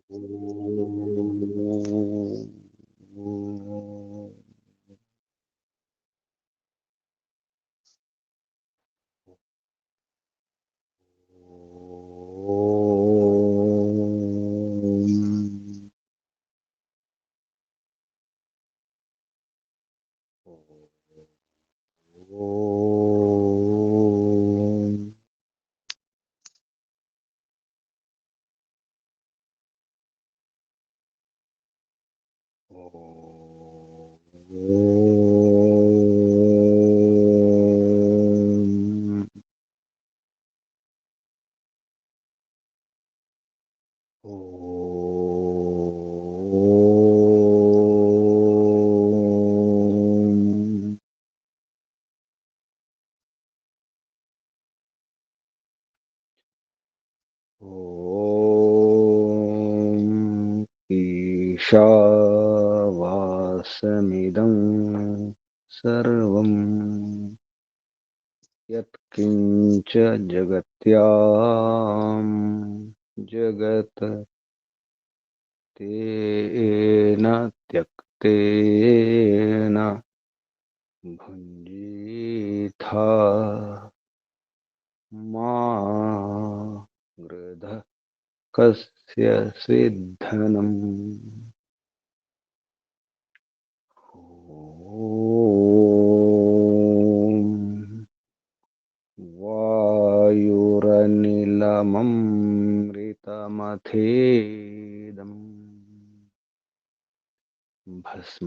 ईशावास्यमिदं सर्वं यत्किञ्च जगत्यां जगत् तेन त्यक्तेन भुञ्जीथा मा गृधः कस्य सिद्धनम्। ॐ वायुरनिलममृतमथेदम् भस्मान्तं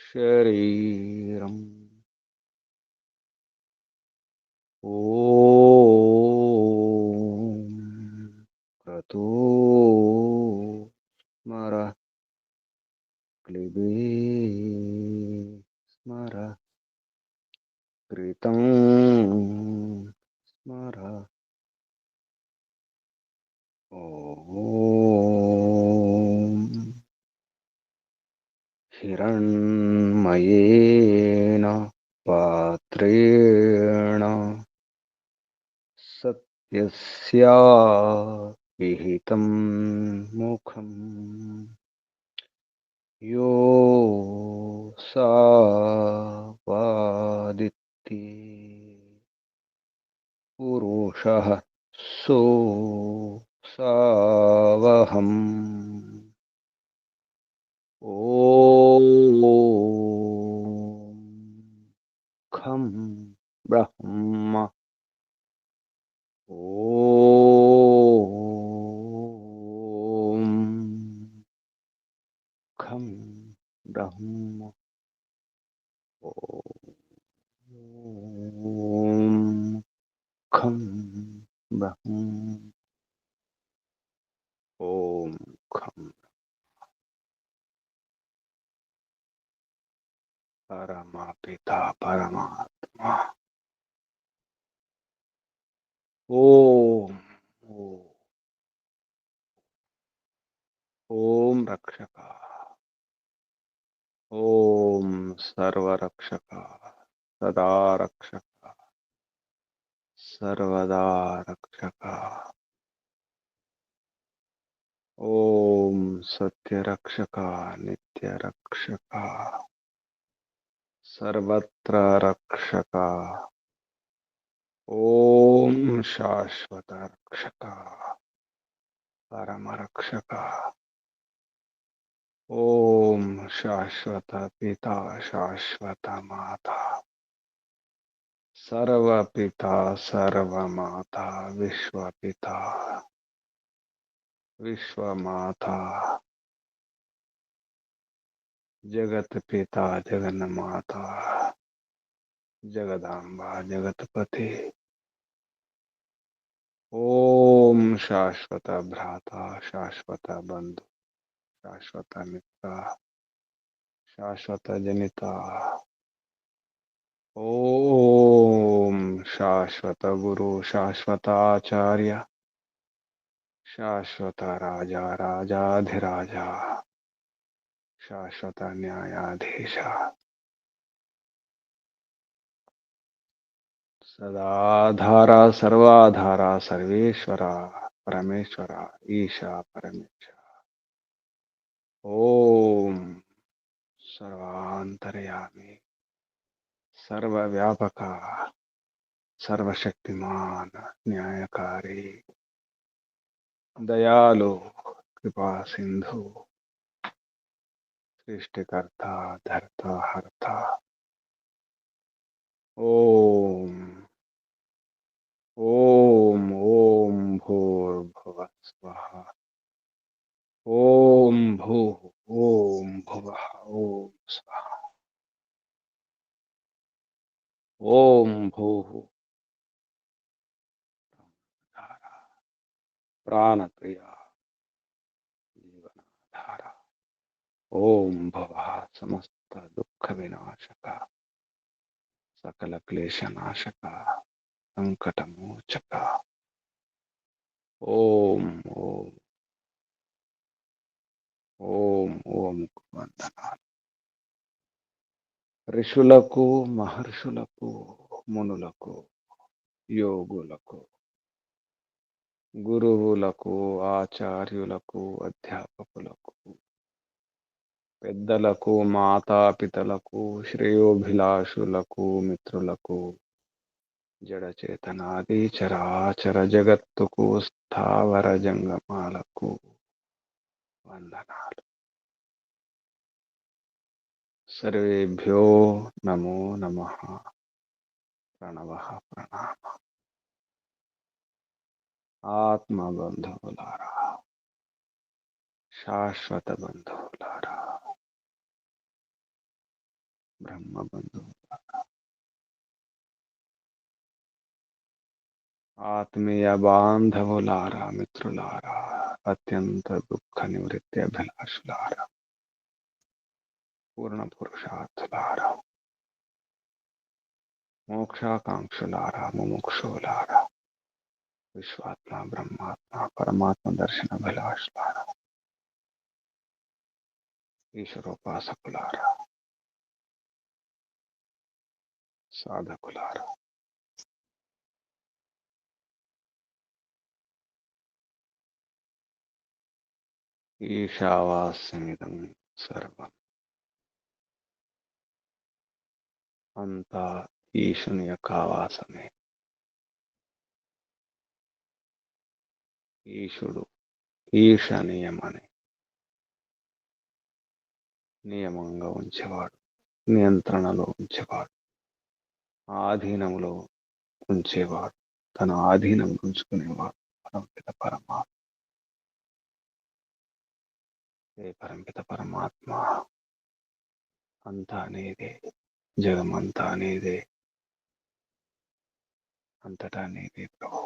शरीरम्। ॐ क्रतु स्मर क्लिबे स्मर कृतं स्मर। ॐ हिरण्मयेन पात्रेण सत्यस्या विहितं मुखम् यो सा वादिति पुरुषः सो सावहम्। ॐ खं ब्रह्म। ॐ खं ब्रह्म। ॐ खं ब्रह्म। ॐ खं परमपिता परमात्मा। ॐ ॐ रक्षक। ॐ सर्वरक्षक सदा रक्षक सर्वदा रक्षक। ॐ सत्यरक्षक नित्यरक्षक सर्वत्र रक्षक। ॐ शाश्वत रक्षक परमरक्षक। ॐ शाश्वत पिता शाश्वत माता सर्वपिता सर्वमाता विश्वपिता विश्वमाता जगत पिता जगन्माता जगदाम्बा जगतपते। ओम शाश्वत भ्राता शाश्वत बंधु शाश्वत मित्र शाश्वत जनिता। ओम शाश्वत गुरु शाश्वत आचार्य शाश्वत राजा राजाधिराजा शाश्वत न्यायाधीश। सदाधारा सर्वाधारा सर्वेश्वरा परमेश्वरा ईशा परमेश्वर। ओम सर्वांतर्यामी सर्वव्यापका सर्वशक्तिमान न्यायकारी दयालु कृपा सिंधु सृष्टिकर्ता धर्ता हर्ता। ओम ओम ओम भूर्भुवः स्वः। ओम भूः ओम भुवः ओम स्वः। ओम भूः धारा प्राणप्रिया जीवनाधारा। ओम भवः समस्त दुःख विनाशका सकल क्लेश नाशका संकट मोचका। ओम ओम ఓం ఓం వందనాలు. ఋషులకు మహర్షులకు మునులకు యోగులకు గురువులకు ఆచార్యులకు అధ్యాపకులకు పెద్దలకు మాతాపితలకు శ్రేయోభిలాషులకు మిత్రులకు జడచేతనాది చరాచర జగత్తుకు స్థావర జంగమాలకు వందనాలు. సర్వేభ్యో నమో నమః. ప్రణవః ప్రణామ. ఆత్మబంధువులారా, శాశ్వత బంధువులారా, బ్రహ్మ బంధువులారా, ఆత్మీయ బాంధవులారా, మిత్రులారా, అత్యంత దుఃఖ నివృత్తి అభిలాషులారా, పూర్ణ పురుషార్థులారా, మోక్షాకాంక్షులారా, ముముక్షులారా, విశ్వాత్మ బ్రహ్మాత్మ పరమాత్మ దర్శన అభిలాషులారా, ఈశ్వరోపాసకులారా, సాధకులారా, ఈశావాస్యమిదం సర్వం. అంతా ఈశుని యొక్క ఆవాసమే. ఈశుడు ఈశ నియమని నియమంగా ఉంచేవాడు, నియంత్రణలో ఉంచేవాడు, ఆధీనంలో ఉంచేవాడు, తన ఆధీనంలో ఉంచుకునేవాడు పరమపిత పరమాత్మ. ఏ పరమపిత పరమాత్మ అంతా నీదే, జగమంతా నీదే, అంతటా నీదే ప్రభు.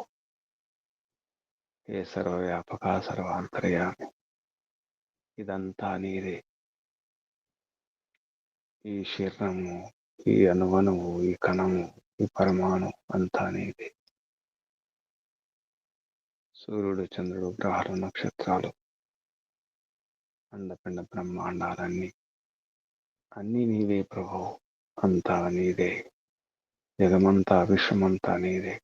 ఏ సర్వవ్యాపక సర్వాంతర్యామి, ఇదంతా నీదే. ఈ శరీరము, ఈ అణువణువు, ఈ కణము, ఈ పరమాణు అంతా నీదే. సూర్యుడు, చంద్రుడు, గ్రహాలు, నక్షత్రాలు, అండపిండ బ్రహ్మాండాలన్నీ అన్నీ నీవే ప్రభు. అంతా నీదే, జగమంతా విశ్వమంతా నీదే.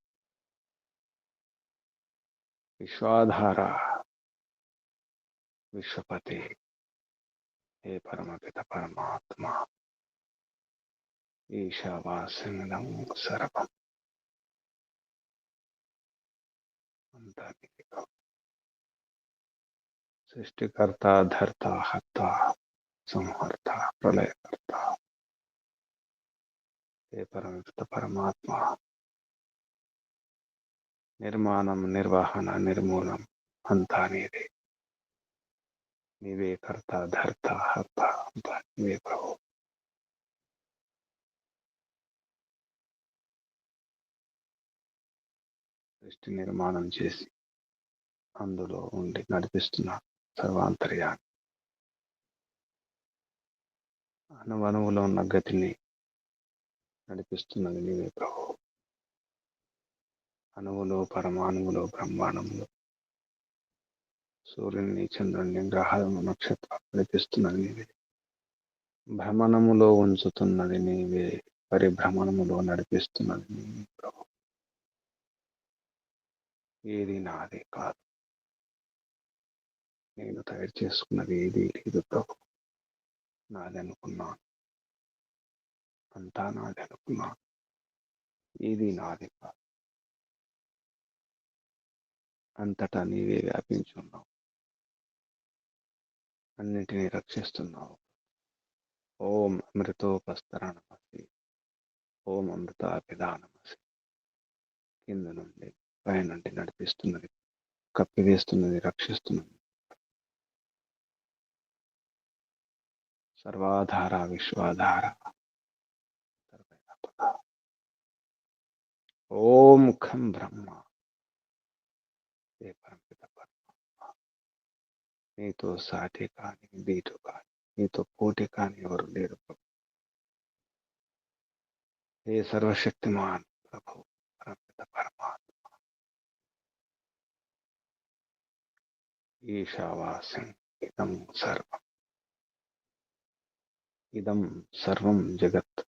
విశ్వాధార విశ్వపతి హే పరమపిత పరమాత్మ. ఈశావాస్యమిదం సర్వం. అంతా నీదే ప్రభు. సృష్టికర్త, ధర్త, హర్త, సంహర్త, ప్రళయకర్త హే పరమపిత పరమాత్మ. నిర్మాణం, నిర్వహణ, నిర్మూలం అంతా నీదే. నీవే కర్త, ధర్త, హర్త అంతా నీవే ప్రభు. సృష్టి నిర్మాణం చేసి అందులో ఉండి నడిపిస్తున్న సర్వాంతర్యాన్ని, అణువణువులో ఉన్న గతిని నడిపిస్తున్నది నీవే ప్రభు. అణువులో, పరమాణువులో, బ్రహ్మాండంలో సూర్యుని, చంద్రుని, గ్రహాలను, నక్షత్రాలు నడిపిస్తున్నది నీవే. భ్రమణములో ఉంచుతున్నది నీవే, పరిభ్రమణములో నడిపిస్తున్నది నీవే ప్రభు. ఏది నాది కాదు. నేను తయారు చేసుకున్నది ఏది లేదు ప్రభు. నాది అనుకున్నాను, అంతా నాది అనుకున్నాను. ఏది నాది కాదు. అంతటా నీవే వ్యాపించున్నావు, అన్నింటినీ రక్షిస్తున్నావు. ఓం అమృతోపస్తరణమసి, ఓం అమృతాభిధానమసి. కింద నుండి పై నుండి నడిపిస్తున్నది, కప్పివేస్తున్నది, రక్షిస్తున్నది. సర్వాధార విశ్వాధార. ఓం ఖం బ్రహ్మ. ఏ పరమిత పరమాత్మ. నీతో సాటి కాని, దీటు కాని, నీతో పోటీ కాని ఎవరు లేరు ప్రభు. ఏ సర్వశక్తిమాన్ ప్రభు, పరమిత పరమాత్మ. ఈశావాస్యం ఇదం సర్వం. ఇదం సర్వం జగత్.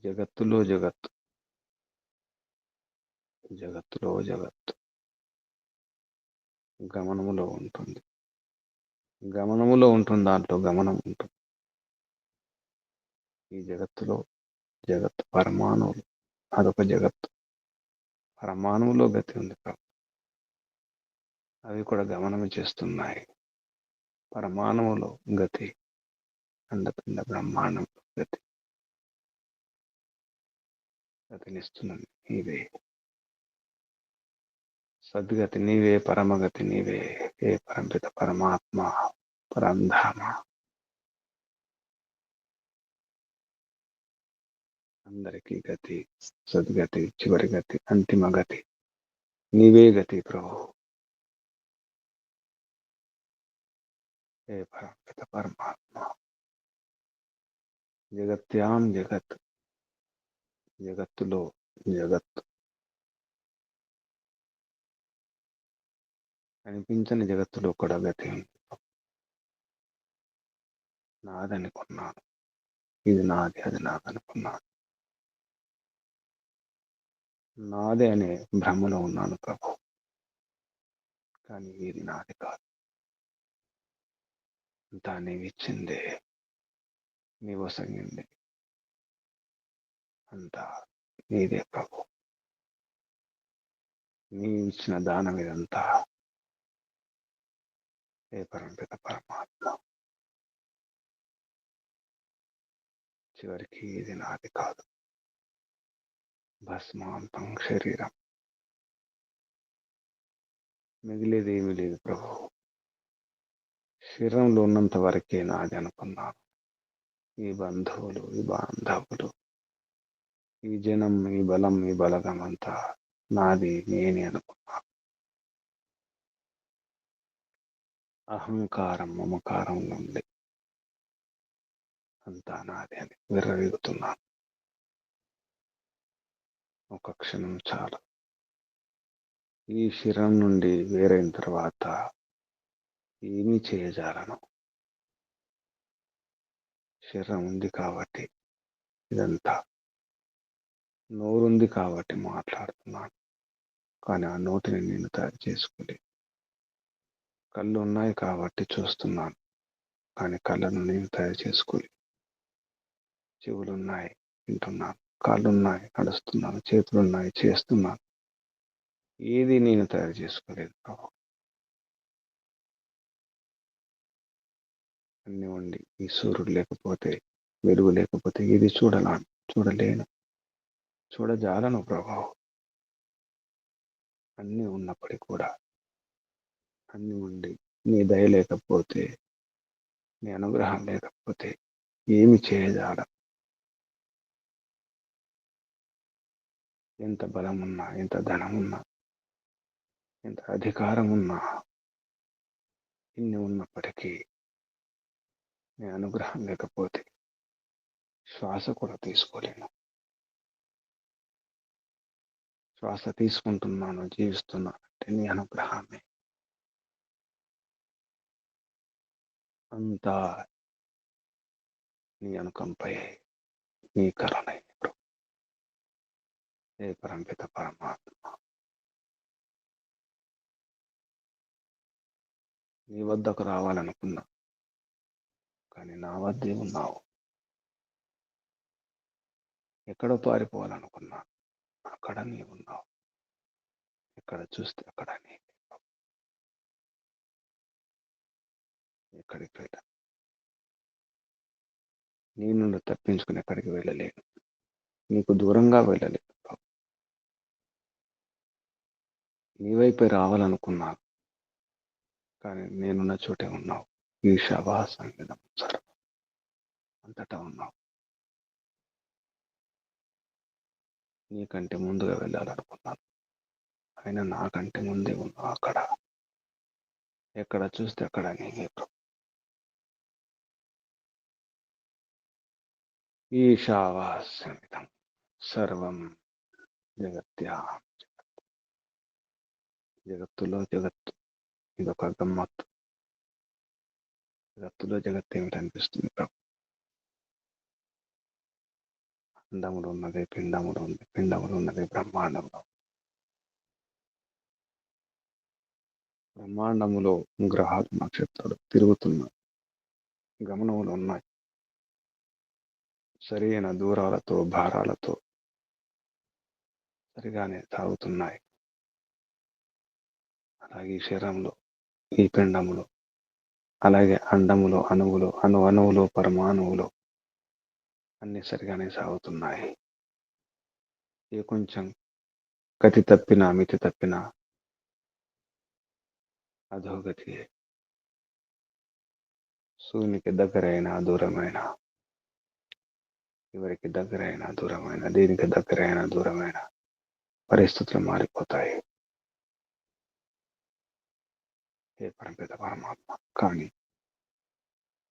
జగత్తులో జగత్, జగత్తులో జగత్. గమనములో ఉంటుంది, గమనములో ఉంటుంది, దాంట్లో గమనం ఉంటుంది. ఈ జగత్తులో జగత్ పరమాణువులు, అదొక జగత్తు. పరమాణువులో గతి ఉంది ప్రభు. అవి కూడా గమనం చేస్తున్నాయి. పరమాణువులో గతి, అండపిండ బ్రహ్మాండంలో గతి, గతినిస్తున్నది నీవే. సద్గతి నీవే, పరమగతి నీవే. ఏ పరమిత పరమాత్మ, పరంధామ. అందరికీ గతి, సద్గతి, చివరి గతి, అంతిమ గతి నీవే గతి ప్రభు. ఏ పరమిత పరమాత్మ. జగత్యాం జగత్, జగత్తులో జగత్. కనిపించని జగత్తులో కూడా గతి ఉంది. నాదనుకున్నాను, ఇది నాది, అది నాదనుకున్నాను. నాదే అనే భ్రమలో ఉన్నాను ప్రభు. కానీ ఇది నాది కాదు. అంతా నీవిచ్చిందే, నీవు సంగింది, అంతా నీదే ప్రభు. నీవిచ్చిన దానం ఇదంతా. ఏ పరమిత పరమాత్మ. చివరికి ఇది నాది కాదు. భస్మాంతం శరీరం, మిగిలేది ఏమీ లేదు ప్రభు. శరీరంలో ఉన్నంత వరకే నాది అనుకున్నాను. ఈ బంధువులు, ఈ బాంధవులు, ఈ జనం, ఈ బలం, ఈ బలగం అంతా నాది, నేనే అనుకున్నాను. అహంకారం, మమకారం నుండి అంతా నాది అని విర్రవీగుతున్నాను. ఒక క్షణం చాలు. ఈ శరీరం నుండి వేరైన తర్వాత ఏమీ చేయజాలను. శరీరం ఉంది కాబట్టి ఇదంతా. నోరుంది కాబట్టి మాట్లాడుతున్నాను, కానీ ఆ నోటిని నేను తయారు చేసుకోలేదు. కళ్ళు ఉన్నాయి కాబట్టి చూస్తున్నాను, కానీ కళ్ళను నేను తయారు చేసుకోలేదు. చెవులున్నాయి, వింటున్నాను. కాళ్ళున్నాయి, నడుస్తున్నాను. చేతులున్నాయి, చేస్తున్నాను. ఏది నేను తయారు చేసుకోలేదు ప్రభు. అన్నీ ఉండి ఈ సూర్యుడు లేకపోతే, వెలుగు లేకపోతే ఏది చూడలేను, చూడజాలను ప్రభు. అన్నీ ఉన్నప్పటికీ కూడా, అన్నీ ఉండి నీ దయ లేకపోతే, నీ అనుగ్రహం లేకపోతే ఏమి చేయజాల. ఎంత బలం ఉన్నా, ఎంత ధనం ఉన్నా, ఎంత అధికారం ఉన్నా, ఇన్ని ఉన్నప్పటికీ నీ అనుగ్రహం లేకపోతే శ్వాస కూడా తీసుకోలేను. శ్వాస తీసుకుంటున్నాను, జీవిస్తున్నాను అంటే నీ అనుగ్రహాన్ని. అంతా నీ అనుకంపై, నీ కరుణై. ఏ పరంపిత పరమాత్మ. నీ వద్దకు రావాలనుకున్నా, కానీ నా వద్దే ఉన్నావు. ఎక్కడో పారిపోవాలనుకున్నా, అక్కడ నీ ఉన్నావు. ఎక్కడ చూస్తే అక్కడ నీ. ఎక్కడికి వెళ్ళ నీ నుండి తప్పించుకుని ఎక్కడికి వెళ్ళలేను, నీకు దూరంగా వెళ్ళలేను. నీ వైపే రావాలనుకున్నాను, కానీ నేనున్న చోటే ఉన్నావు. ఈశావాసంగం సర్వం అంతటా ఉన్నావు. నీకంటే ముందుగా వెళ్ళాలనుకున్నాను, అయినా నాకంటే ముందే ఉన్నావు. అక్కడ ఎక్కడ చూస్తే అక్కడ నీవే ప్రభు. ఈశావాస్యమిదం సర్వం జగత్యా. జగత్తులో జగత్తు, ఇదొక గమ్మత్తు. జగత్తులో జగత్తు ఏమిటనిపిస్తుంది ప్రభు. అండములు ఉన్నది, పిండములు ఉంది, పిండములు ఉన్నది, బ్రహ్మాండంలో. బ్రహ్మాండములో గ్రహాలు, నక్షత్రాలు తిరుగుతున్నాయి, గమనములు ఉన్నాయి. సరైన దూరాలతో, భారాలతో సరిగానే సాగుతున్నాయి. అలాగే ఈ శరీరంలో, ఈ పిండములు, అలాగే అండములు, అణువులు, అణువులు, పరమాణువులు అన్ని సరిగానే సాగుతున్నాయి. ఏ కొంచెం గతి తప్పినా, మితి తప్పినా అధోగతి. సూర్యునికి దగ్గరైన, దూరమైన, ఎవరికి దగ్గరైన, దూరమైన, దేనికి దగ్గరైన, దూరమైన పరిస్థితులు మారిపోతాయి. ఏ పరమపిత పరమాత్మ. కానీ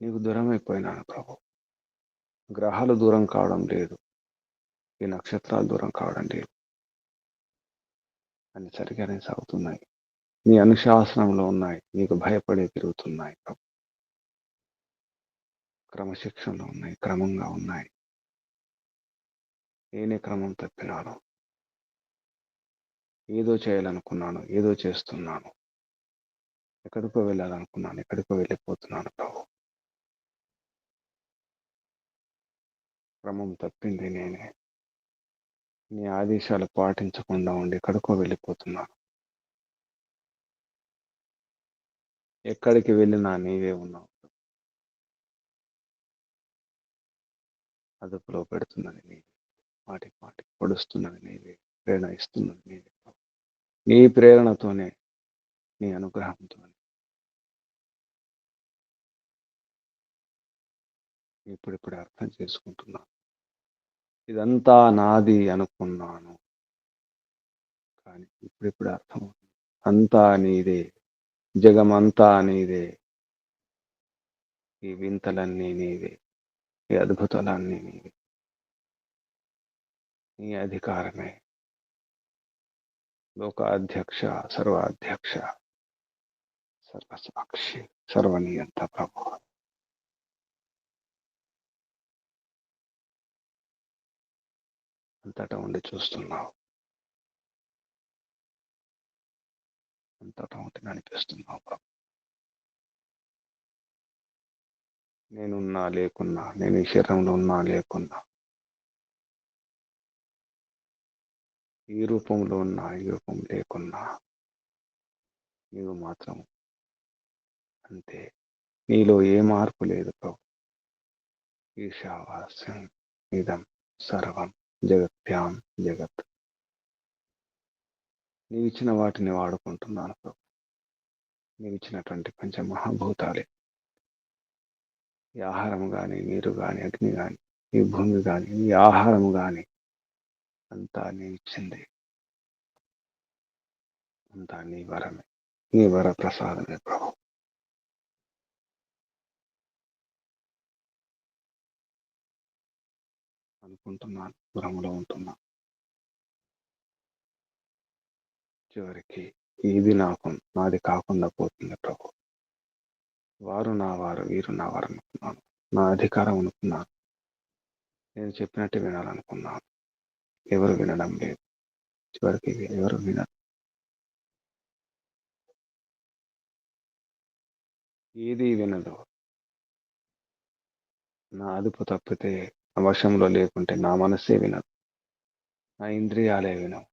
నీకు దూరం అయిపోయినాను ప్రభు. గ్రహాలు దూరం కావడం లేదు, ఈ నక్షత్రాలు దూరం కావడం లేదు, అన్ని సరిగానే సాగుతున్నాయి. నీ అనుశాసనంలో ఉన్నాయి, నీకు భయపడే తిరుగుతున్నాయి ప్రభు. క్రమశిక్షణలో ఉన్నాయి, క్రమంగా ఉన్నాయి. నేనే క్రమం తప్పినాను. ఏదో చేయాలనుకున్నాను, ఏదో చేస్తున్నాను. ఎక్కడికో వెళ్ళాలనుకున్నాను, ఎక్కడికో వెళ్ళిపోతున్నాను ప్రభు. క్రమం తప్పింది నేనే. నీ ఆదేశాలు పాటించకుండా ఉండి ఎక్కడికో వెళ్ళిపోతున్నాను. ఎక్కడికి వెళ్ళినా నీవే ఉన్నావు. అదుపులో పెడుతున్నది నీవే, మాటికి మాటికి పొడుస్తున్నది నీవే, ప్రేరణ ఇస్తున్నది నీవే. నీ ప్రేరణతోనే, నీ అనుగ్రహంతోనే ఇప్పుడిప్పుడే అర్థం చేసుకుంటున్నాను. ఇదంతా నాది అనుకున్నాను, కానీ ఇప్పుడిప్పుడే అర్థం. అంతా నీదే, జగమంతా నీదే, ఈ వింతలన్నీ నీవే, ఈ అద్భుతాలన్నీ నీవే. నీ అధికారమే. లోకాధ్యక్ష, సర్వాధ్యక్ష, సర్వసాక్షి, సర్వనియంత ప్రభు. అంతటా ఉండి చూస్తున్నావు, అంతటా ఉండి నడిపిస్తున్నావు ప్రభు. నేనున్నా లేకున్నా, నేను ఈ శరీరంలో ఉన్నా లేకున్నా, ఈ రూపంలో ఉన్నా, ఈ రూపం లేకున్నా, నీవు మాత్రం అంతే. నీలో ఏ మార్పు లేదు ప్రభు. ఈశావాస్యం ఇదం సర్వం జగత్యాం జగత్. నీవిచ్చిన వాటిని వాడుకుంటున్నాను ప్రభు. నీవిచ్చినటువంటి పంచమహాభూతాలే, ఈ ఆహారం కానీ, నీరు కానీ, అగ్ని కానీ, ఈ భూమి కానీ, ఈ ఆహారం కానీ అంతా నీవిచ్చింది. అంతా నీ వరమే, నీ వర ప్రసాదమే ప్రభు. అనుకుంటున్నాను, భ్రమలో ఉంటున్నాను. చివరికి ఇది నాది కాకుండా పోతుంది ప్రభు. వారు నా వారు, వీరు నా వారు అనుకున్నాను. నా అధికారం అనుకున్నాను. నేను చెప్పినట్టు వినాలనుకున్నాను. ఎవరు వినడం లేదు. చివరికి ఎవరు వినరు. ఏది వినదు. నా అదుపు తప్పితే, నా వశంలో లేకుంటే నా మనస్సే వినదు. నా ఇంద్రియాలే వినవు.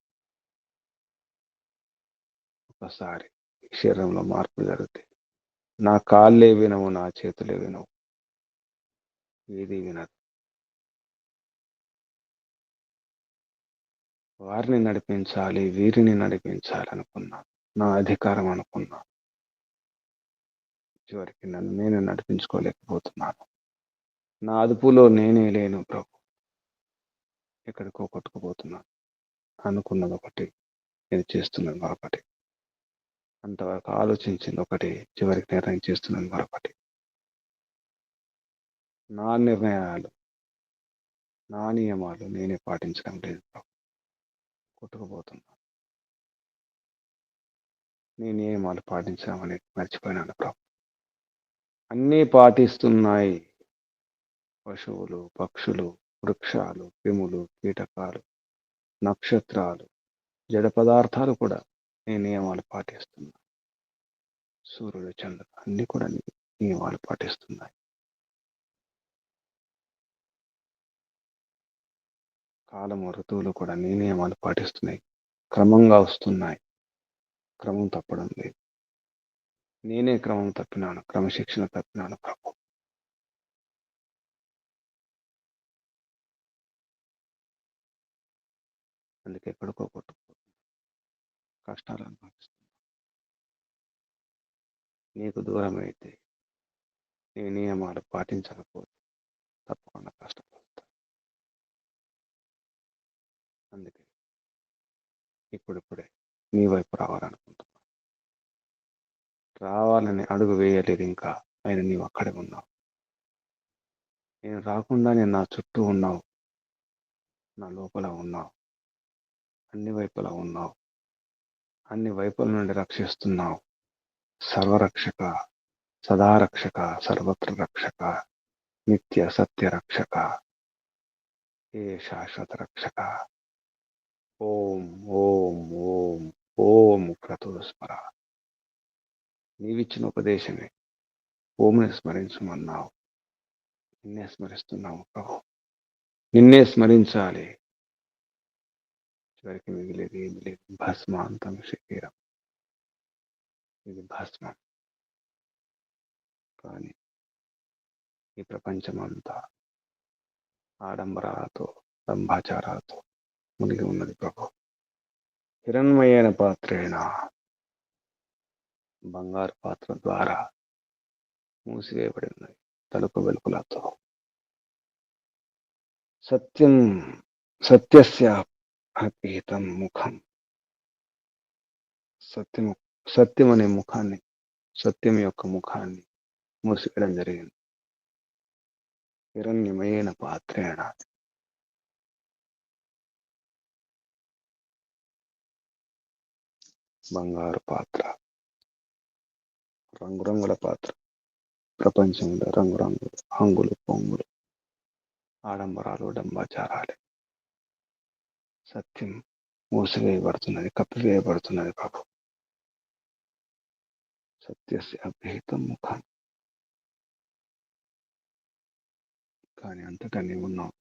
ఒకసారి ఈ శరీరంలో మార్పు జరిగితే నా కాళ్ళే వినవు, నా చేతులే వినవు. ఏది వినదు. వారిని నడిపించాలి, వీరిని నడిపించాలి అనుకున్నాను. నా అధికారం అనుకున్నాను. చివరికి నన్ను నేను నడిపించుకోలేకపోతున్నాను. నా అదుపులో నేనే లేను ప్రభు. ఎక్కడికో కొట్టుకుపోతున్నాను. అనుకున్నది ఒకటి, నేను చేస్తున్నది మరొకటి. అంతవరకు ఆలోచించింది ఒకటి, చివరికి నిర్ణయం చేస్తున్నది మరొకటి. నా నిర్ణయాలు, నా నియమాలు నేనే పాటించడం లేదు ప్రభు. కొట్టుకుపోతున్నాను. నీ నియమాలు పాటించడం అనేది మర్చిపోయినాను ప్రభు. అన్నీ పాటిస్తున్నాయి. పశువులు, పక్షులు, వృక్షాలు, క్రిములు, కీటకాలు, నక్షత్రాలు, జడ పదార్థాలు కూడా నీ నియమాలు పాటిస్తున్నాయి. సూర్యుడు, చంద్రుడు అన్ని కూడా నీ నియమాలు పాటిస్తున్నాయి. కాలము, ఋతువులు కూడా నీ నియమాలు పాటిస్తున్నాయి. క్రమంగా వస్తున్నాయి. క్రమం తప్పడం లేదు. నేనే క్రమం తప్పినాను, క్రమశిక్షణ తప్పినాను ప్రభు. అందుకే ఎక్కడికో కొట్టుకుపోతున్నాను. కష్టాలు అనుభవిస్తున్నాను. నీకు దూరం అయితే, నీ నియమాలు పాటించకపోతే తప్పకుండా కష్టపడతాను. అందుకే ఇప్పుడిప్పుడే నీ వైపు రావాలనుకుంటున్నాను. రావాలని అడుగు వేయలేదు ఇంకా. ఆయన నీవు అక్కడే ఉన్నావు. నేను రాకుండానే నా చుట్టూ ఉన్నావు. నా లోపల ఉన్నావు. అన్ని వైపులా ఉన్నావు. అన్ని వైపుల నుండి రక్షిస్తున్నావు. సర్వరక్షక, సదారక్షక, సర్వత్ర రక్షక, నిత్య సత్య రక్షక, ఏ శాశ్వత రక్షక. ఓం ఓం ఓం ఓం క్రతుస్మర. నీవిచ్చిన ఉపదేశమే ఓంని స్మరించమన్నావు. నిన్నే స్మరిస్తున్నావు ప్రభు. నిన్నే స్మరించాలి. చివరికి మిగిలేదు ఏమి లేదు. భస్మాంతం శరీరం. ఇది భస్మం. కానీ ఈ ప్రపంచమంతా ఆడంబరాలతో, దంభాచారాలతో మునిగి ఉన్నది ప్రభు. హిరణ్మయైన పాత్రేణ, బంగారు పాత్ర ద్వారా మూసివేయబడి ఉన్నది తలుపు వెలుపులతో. సత్యం, సత్యస్య అపీతం ముఖం. సత్యము, సత్యం అనే ముఖాన్ని, సత్యం యొక్క ముఖాన్ని మూసివేయడం జరిగింది. హిరణ్యమైన పాత్రేణ. బంగారు పాత్ర, రంగురంగుల పాత్ర. ప్రపంచంలో రంగురంగులు, హంగులు పొంగులు, ఆడంబరాలు, డంబాచారాలే. సత్యం మూసివేయబడుతున్నది, కప్పివేయబడుతున్నది ప్రభు. సత్యస్య అభేతం ముఖం. కానీ అంతటా నీవున్నావు.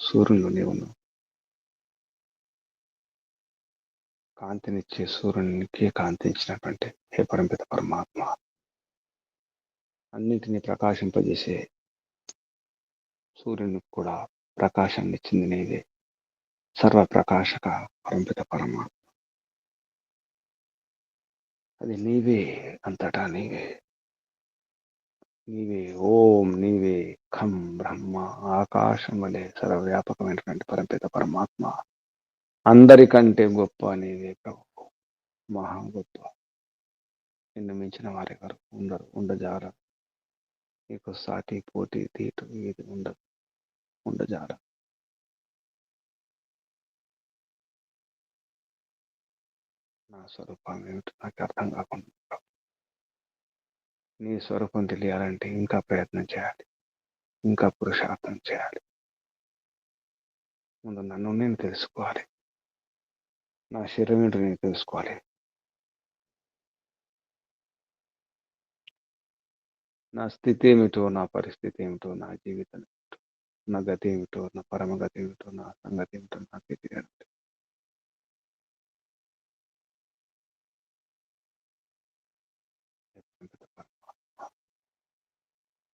సూర్యుడు నీవున్నావు. కాంతినిచ్చే సూర్యునికి కాంతించినటువంటి హే పరంపిత పరమాత్మ, అన్నింటినీ ప్రకాశింపజేసే సూర్యునికి కూడా ప్రకాశాన్ని ఇచ్చింది నీవే. సర్వప్రకాశక పరంపిత పరమాత్మ. అది నీవే, అంతటా నీవే. నీవే ఓం, నీవే ఖం బ్రహ్మ. ఆకాశం వలె సర్వవ్యాపకమైనటువంటి పరంపిత పరమాత్మ. అందరికంటే గొప్ప నీవే ప్రభు. మహా గొప్ప. నిన్ను మించిన వారెవరు ఉండరు, ఉండజార. నీకు సాటి, పోటీ, తీటు ఏది ఉండదు, ఉండజార. నా స్వరూపం ఏమిటో నాకు అర్థం కాకుండా, నీ స్వరూపం తెలియాలంటే ఇంకా ప్రయత్నం చేయాలి, ఇంకా పురుషార్థం చేయాలి. ముందు నన్ను నేను తెలుసుకోవాలి. నా శరీరం ఏంటో నేను తెలుసుకోవాలి. నా స్థితి ఏమిటో, నా పరిస్థితి ఏమిటో, నా జీవితం ఏమిటో, నా గతి ఏమిటో, నా పరమగతి ఏమిటో, నా సంగతి ఏమిటో నాకే తెలియదు.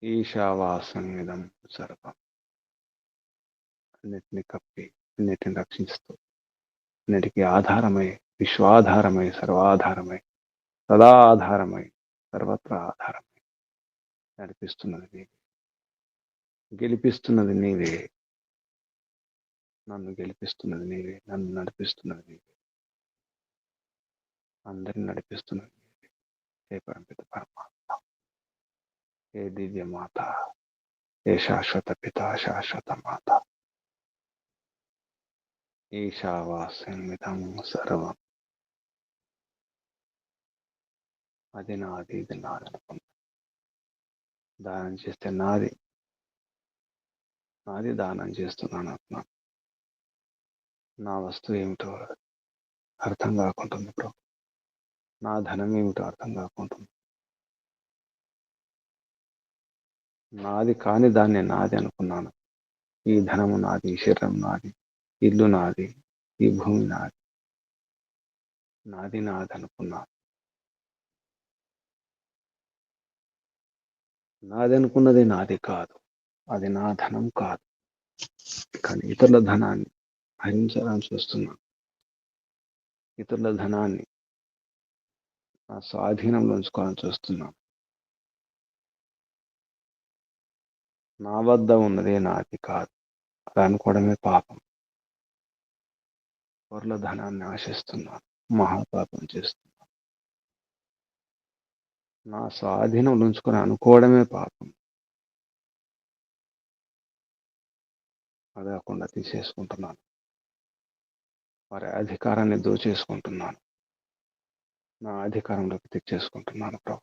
ఈశావాస్యమిదం సర్వం. అన్నిటిని కప్పి, అన్నిటిని రక్షిస్తూ, అన్నిటికీ ఆధారమై, విశ్వాధారమై, సర్వాధారమై, సదా ఆధారమై, సర్వత్రా ఆధారమై నడిపిస్తున్నది నీవే, గెలిపిస్తున్నది నీవే, నన్ను గెలిపిస్తున్నది నీవే, నన్ను నడిపిస్తున్నది నీవే, అందరిని నడిపిస్తున్నది నీవే. ఏ పరమిత పరమాత్మ, ఏ దివ్య మాత, ఏ శాశ్వత పిత, శాశ్వత మాత. ఈశావాస్యమిదం సర్వం. అది నాది, ఇది నాది అనుకున్నా. దానం చేస్తే నాది, నాది దానం చేస్తున్నాను అంటున్నాను. నా వస్తువు ఏమిటో అర్థం కాకుంటుంది ప్రభు. నా ధనం ఏమిటో అర్థం కాకుంటుంది. నాది కాని దాన్ని నాది అనుకున్నాను. ఈ ధనము నాది, ఈ శరీరం నాది, ఇల్లు నాది, ఈ భూమి నాది, నాది నాది అనుకున్నాను. నాది అనుకున్నది నాది కాదు, అది నా ధనం కాదు. కానీ ఇతరుల ధనాన్ని హరించాలని చూస్తున్నాను. ఇతరుల ధనాన్ని నా స్వాధీనంలో ఉంచుకోవాలని చూస్తున్నాను. నా వద్ద ఉన్నదే నాది కాదు, అది అనుకోవడమే పాపం. పరుల ధనాన్ని ఆశిస్తున్నాను, మహాపాపం చేస్తున్నాను. నా స్వాధీనంలో ఉంచుకొని అనుకోవడమే పాపం. అది కాకుండా తీసేసుకుంటున్నాను. వారి అధికారాన్ని దోచేసుకుంటున్నాను, నా అధికారంలోకి తెచ్చేసుకుంటున్నాను ప్రభు.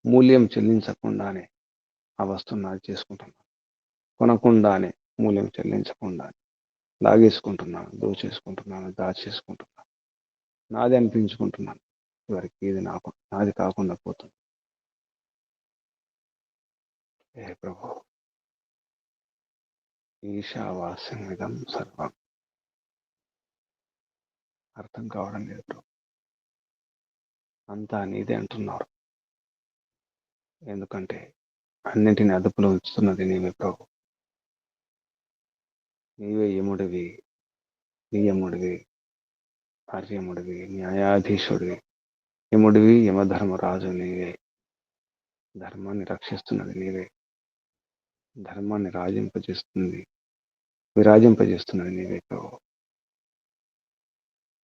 మూల్యం చెల్లించకుండానే ఆ వస్తువుని నాది చేసుకుంటున్నాను. కొనకుండానే, మూల్యం చెల్లించకుండానే లాగేసుకుంటున్నాను, దోచేసుకుంటున్నాను, దాచేసుకుంటున్నాను, నాది అనిపించుకుంటున్నాను. చివరికి ఇది నాకు నాది కాకుండా పోతుంది. ఏ ప్రభు, ఈశావాస్యమిదం సర్వం. అర్థం కావడం లేదు ప్రభు. అంతా నీదే అంటున్నారు. ఎందుకంటే అన్నింటిని అదుపులో ఉంచుతున్నది నీవే ప్రభు. నీవే యముడివి, నియముడివి, ఆర్యముడివి, న్యాయాధీశుడివి. యముడివి, యమధర్మరాజు నీవే. ధర్మాన్ని రక్షిస్తున్నది నీవే, ధర్మాన్ని విరాజింపజేస్తున్నది నీవే ప్రభు.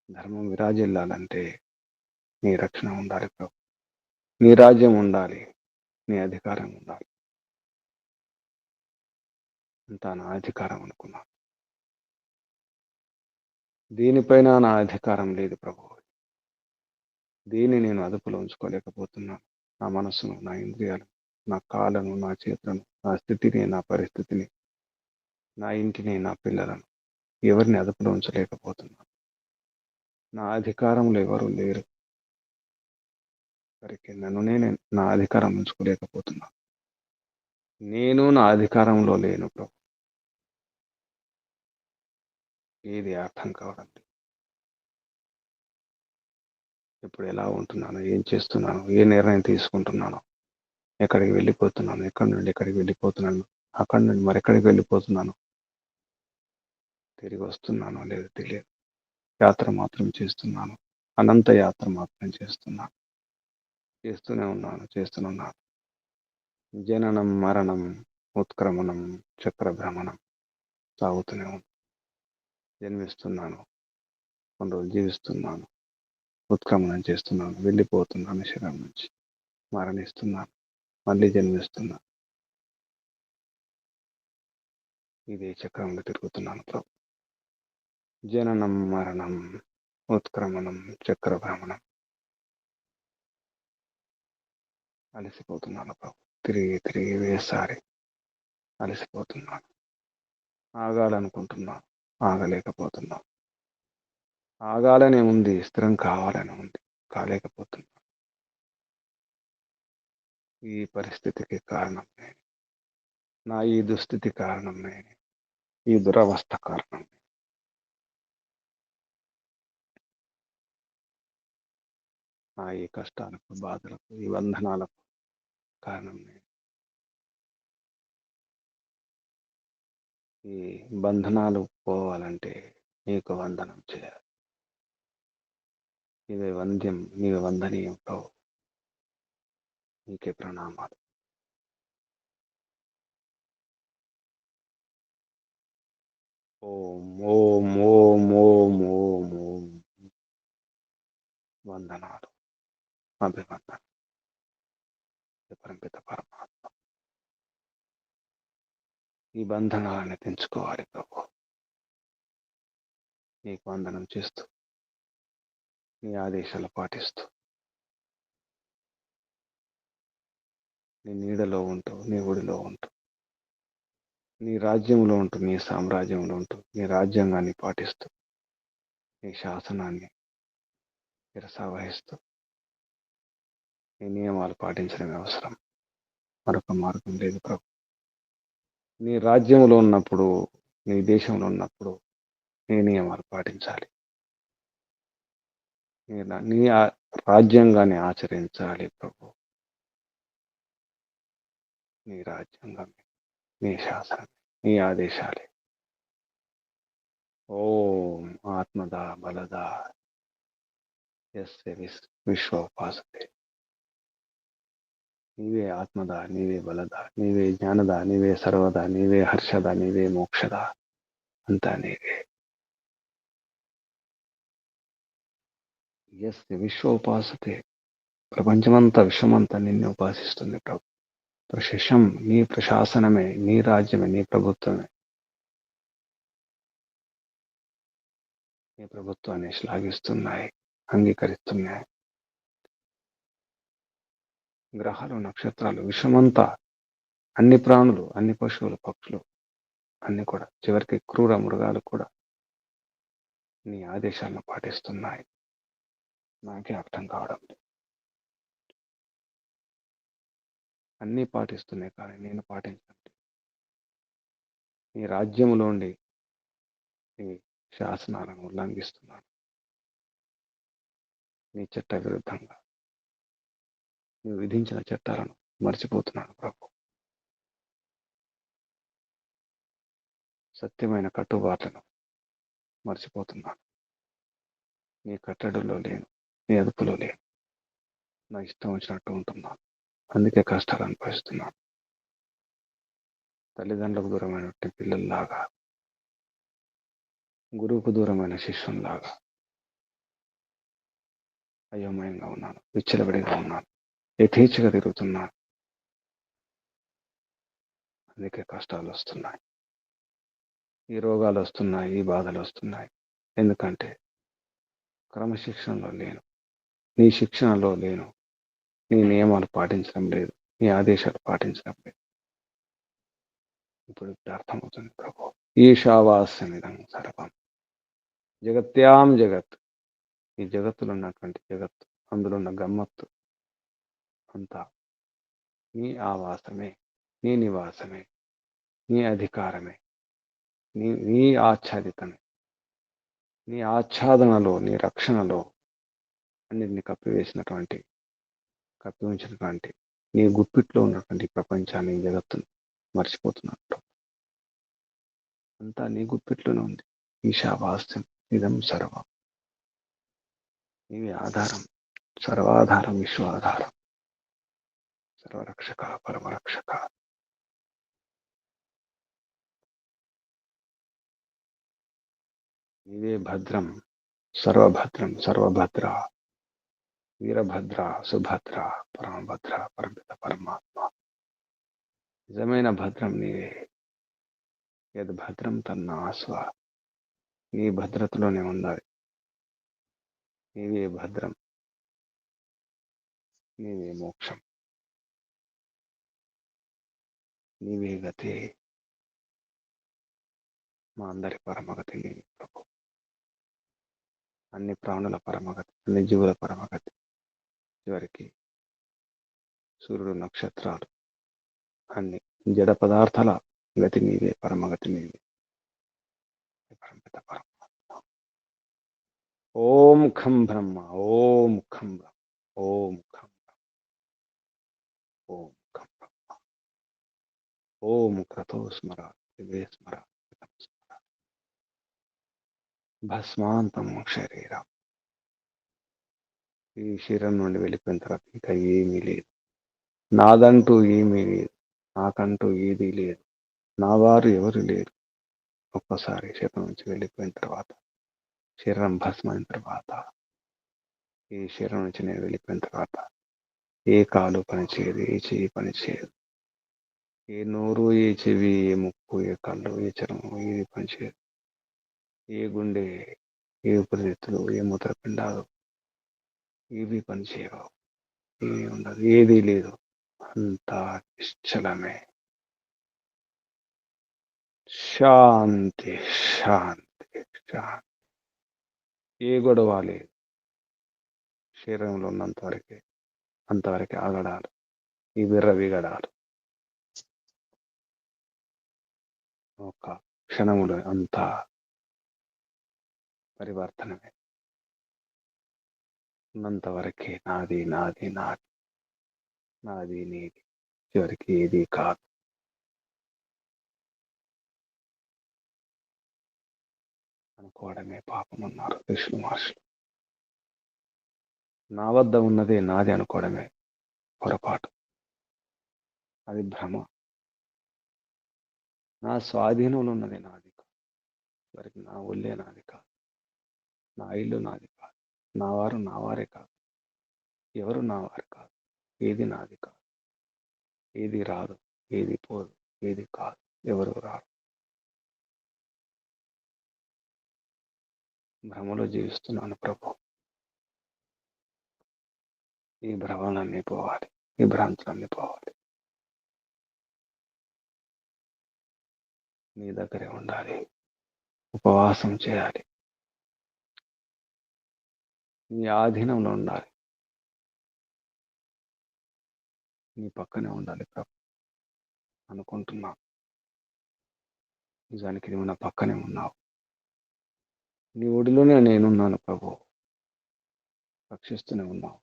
ధర్మం విరాజిల్లాలంటే నీ రక్షణ ఉండాలి ప్రభు, నీ రాజ్యం ఉండాలి, నీ అధికారం ఉండాలి. అంతా నా అధికారం అనుకున్నాను. దీనిపైన నా అధికారం లేదు ప్రభు. దీన్ని నేను అదుపులో ఉంచుకోలేకపోతున్నాను. నా మనసును, నా ఇంద్రియాలను, నా కాళ్ళను, నా చేతులను, నా స్థితిని, నా పరిస్థితిని, నా ఇంటిని, నా పిల్లలను, ఎవరిని అదుపులో ఉంచలేకపోతున్నాను. నా అధికారంలో ఎవరు లేరు. సరికి నన్ను నేను నా అధికారం ఉంచుకోలేకపోతున్నాను. నేను నా అధికారంలో లేను ప్రభు. ఏది అర్థం కావడం. ఇప్పుడు ఎలా ఉంటున్నాను, ఏం చేస్తున్నాను, ఏ నిర్ణయం తీసుకుంటున్నాను, ఎక్కడికి వెళ్ళిపోతున్నాను, ఎక్కడి నుండి ఎక్కడికి వెళ్ళిపోతున్నాను, అక్కడి నుండి మరెక్కడికి వెళ్ళిపోతున్నాను, తిరిగి వస్తున్నాను లేదు తెలియదు. యాత్ర మాత్రం చేస్తున్నాను, అనంత యాత్ర మాత్రం చేస్తున్నాను. చేస్తూనే ఉన్నాను. జననం, మరణం, ఉత్క్రమణం, చక్రభ్రమణం సాగుతూనే ఉంది. జన్మిస్తున్నాను, కొన్ని రోజులు జీవిస్తున్నాను, ఉత్క్రమణం చేస్తున్నాను, వెళ్ళిపోతున్నాను శరీరం నుంచి, మరణిస్తున్నాను, మళ్ళీ జన్మిస్తున్నాను. ఇదే చక్రంలో తిరుగుతున్నాను ప్రభు. జననం, మరణం, ఉత్క్రమణం, చక్రభ్రమణం. అలసిపోతున్నాను ప్రభు. తిరిగి తిరిగి వేసారి అలసిపోతున్నాను. ఆగాలనుకుంటున్నాను, ఆగలేకపోతున్నాను. ఆగాలనే ఉంది, స్థిరం కావాలని ఉంది, కాలేకపోతున్నాను. ఈ పరిస్థితికి కారణం నేనే. నా ఈ దుస్థితి కారణం నేనే. ఈ దురవస్థ కారణం నేనే. నా ఈ కష్టాలకు, బాధలకు, ఈ బంధనాలకు కారణం నేనే. ఈ బంధనాలు పోవాలంటే నీకు వందనం చేయాలి. నీవే వంద్యం, నీవే వందనీయం ప్రభు. నీకే ప్రణామాలు. ఓం ఓం ఓం ఓం ఓం ఓం. వందనాలు, అభివందనాలు పరమిత పరమాత్మ. ఈ బంధనాలను తెంచుకోవాలి ప్రభు. నీకు వందనం చేస్తూ, నీ ఆదేశాలు పాటిస్తూ, నీ నీడలో ఉంటూ, నీ ఒడిలో ఉంటూ, నీ రాజ్యంలో ఉంటూ, నీ సామ్రాజ్యంలో ఉంటూ, నీ రాజ్యాంగాన్ని పాటిస్తూ, నీ శాసనాన్ని వహిస్తూ, నీ నియమాలు పాటించడమే అవసరం. మరొక మార్గం లేదు ప్రభు. నీ రాజ్యంలో ఉన్నప్పుడు, నీ దేశంలో ఉన్నప్పుడు నీ నియమాలు పాటించాలి. నీ రాజ్యాంగాన్ని ఆచరించాలి ప్రభు. నీ రాజ్యాంగమే, నీ శాసనమే, నీ ఆదేశాలే. ఓం ఆత్మదా బలదా యస్య విశ్వోపాసతే. నీవే ఆత్మద, నీవే బలద, నీవే జ్ఞానద, నీవే సర్వద, నీవే హర్షద, నీవే మోక్షద. అంతా నీవే. యస్య విశ్వోపాసతే. ప్రపంచమంతా, విశ్వమంతా నిన్ను ఉపాసిస్తుంది ప్రభు. ప్రశం నీ ప్రశాసనమే, నీ రాజ్యమే, నీ ప్రభుత్వమే. నీ ప్రభుత్వాన్ని శ్లాఘిస్తున్నాయి, అంగీకరిస్తున్నాయి. గ్రహాలు, నక్షత్రాలు, విశ్వమంతా, అన్ని ప్రాణులు, అన్ని పశువులు, పక్షులు అన్ని కూడా, చివరికి క్రూర మృగాలు కూడా నీ ఆదేశాలను పాటిస్తున్నాయి. నాకే అర్థం కావడం లేదు. అన్నీ పాటిస్తున్నాయి కానీ నేను పాటించండి. నీ రాజ్యంలో ఉండి నీ శాసనాలను ఉల్లంఘిస్తున్నాను. నీ చట్ట విరుద్ధంగా నువ్వు విధించిన చట్టాలను మర్చిపోతున్నాను ప్రభు. సత్యమైన కట్టుబాట్లను మర్చిపోతున్నాను. నీ కట్టడిలో లేను, నీ అదుపులో లేను. నా ఇష్టం వచ్చినట్టు ఉంటున్నాను. అందుకే కష్టాలు అనుభవిస్తున్నాను. తల్లిదండ్రులకు దూరమైన పిల్లల్లాగా, గురువుకు దూరమైన శిష్యుల్లాగా అయోమయంగా ఉన్నాను, విచ్చలవిడిగా ఉన్నాను, యథేచ్ఛగా తిరుగుతున్నాను. అందుకే కష్టాలు వస్తున్నాయి, ఈ రోగాలు వస్తున్నాయి, ఈ బాధలు వస్తున్నాయి. ఎందుకంటే క్రమశిక్షణలో లేను, నీ శిక్షణలో లేను, నీ నియమాలు పాటించడం లేదు, నీ ఆదేశాలు పాటించడం లేదు. ఇప్పుడు అర్థమవుతుంది ప్రభు. ఈశావాస్యమిదం సర్వం జగత్యాం జగత్. ఈ జగత్తులో ఉన్నటువంటి జగత్తు, అందులో ఉన్న గమ్మత్తు అంతా నీ ఆవాసమే, నీ నివాసమే, నీ అధికారమే, నీ ఆచ్ఛాదితమే. నీ ఆచ్ఛాదనలో, నీ రక్షణలో అన్నిటిని కప్పి ఉంచినటువంటి నీ గుప్పిట్లో ఉన్నటువంటి ప్రపంచాన్ని, జగత్తును మర్చిపోతున్నట్టు. అంతా నీ గుప్పిట్లోనే ఉంది. ఈశావాస్యం ఇదం సర్వం. నీవే ఆధారం, సర్వాధారం, విశ్వాధారం, సర్వరక్షక, పరమరక్షక. నీవే భద్రం, సర్వభద్రం, సర్వభద్ర, వీరభద్ర, సుభద్ర, పరమభద్ర, పరమిత పరమాత్మ. నిజమైన భద్రం నీవే. యద్ భద్రం తన్నాస్వ. నీ భద్రతలోనే ఉండాలి. నీవే భద్రం, నీవే మోక్షం, నీవే గతి. మా అందరి పరమగతి నీవే ప్రభు. అన్ని ప్రాణుల పరమగతి, అన్ని జీవుల పరమగతి. చివరికి సూర్యుడు, నక్షత్రాలు అన్ని జడ పదార్థాల గతి నీవే, పరమగతి నీవే. పరమపిత పరమాత్మ. ఓం ఖం బ్రహ్మ, ఓం ఖం బ్రహ్మ, ఓం ఖం బ్రహ్మ, ఓం ఖం బ్రహ్మ, ఓం క్రతో స్మర, దివే స్మర, పితం స్మర. భస్మాంతం శరీరం. ఈ శరీరం నుండి వెళ్ళిపోయిన తర్వాత ఇంకా ఏమీ లేదు. నాదంటూ ఏమీ లేదు, నాకంటూ ఏదీ లేదు, నా వారు ఎవరు లేరు. ఒక్కసారి శరీరం నుంచి వెళ్ళిపోయిన తర్వాత, శరీరం భస్మైన తర్వాత, ఈ శరీరం నుంచి నేను వెళ్ళిపోయిన తర్వాత ఏ కాలు పనిచేయదు, ఏ చెయ్యి పనిచేయదు, ఏ నోరు, ఏ చెవి, ఏ ముక్కు, ఏ కళ్ళు, ఏ చర్మం ఏది పనిచేయదు. ఏ గుండె, ఏ ఉపరితిత్తులు, ఏ మూత్రపిండాలు ఏవి పనిచేయవు. ఏమీ ఉండదు, ఏదీ లేదు. అంతా నిశ్చలమే. శాంతి, శాంతి, శాంతి. ఏ గొడవ లేదు. శరీరంలో ఉన్నంత వరకే, అంతవరకే ఆగడాలు, ఈ విర్ర విగడాలు. ఒక క్షణములో అంతా పరివర్తనమే. ఉన్నంత వరకే నాది, నాది, నాది, నాది, నీది. చివరికి ఏది కాదు. అనుకోవడమే పాపం అన్నారు విష్ణు మహర్షులు. నా వద్ద ఉన్నదే నాది అనుకోవడమే పొరపాటు. అది భ్రమ. నా స్వాధీనంలో ఉన్నది నాది కాదు. చివరికి నా ఒళ్ళే నాది కాదు, నా ఇల్లు నాది కాదు, నా వారు నా వారే కాదు, ఎవరు నా వారు కాదు. ఏది నాది కాదు, ఏది రాదు, ఏది పోదు, ఏది కాదు, ఎవరు రారు. భ్రమలో జీవిస్తున్నాను ప్రభు. ఈ భ్రమలన్నీ పోవాలి, ఈ భ్రాంతులన్నీ పోవాలి. నీ దగ్గరే ఉండాలి, ఉపవాసం చేయాలి, నీ ఆధీనంలో ఉండాలి, నీ పక్కనే ఉండాలి ప్రభు అనుకుంటున్నా. నిజానికి నువ్వు నా పక్కనే ఉన్నావు. నీ ఒడిలోనే నేనున్నాను ప్రభు. రక్షిస్తూనే ఉన్నావు.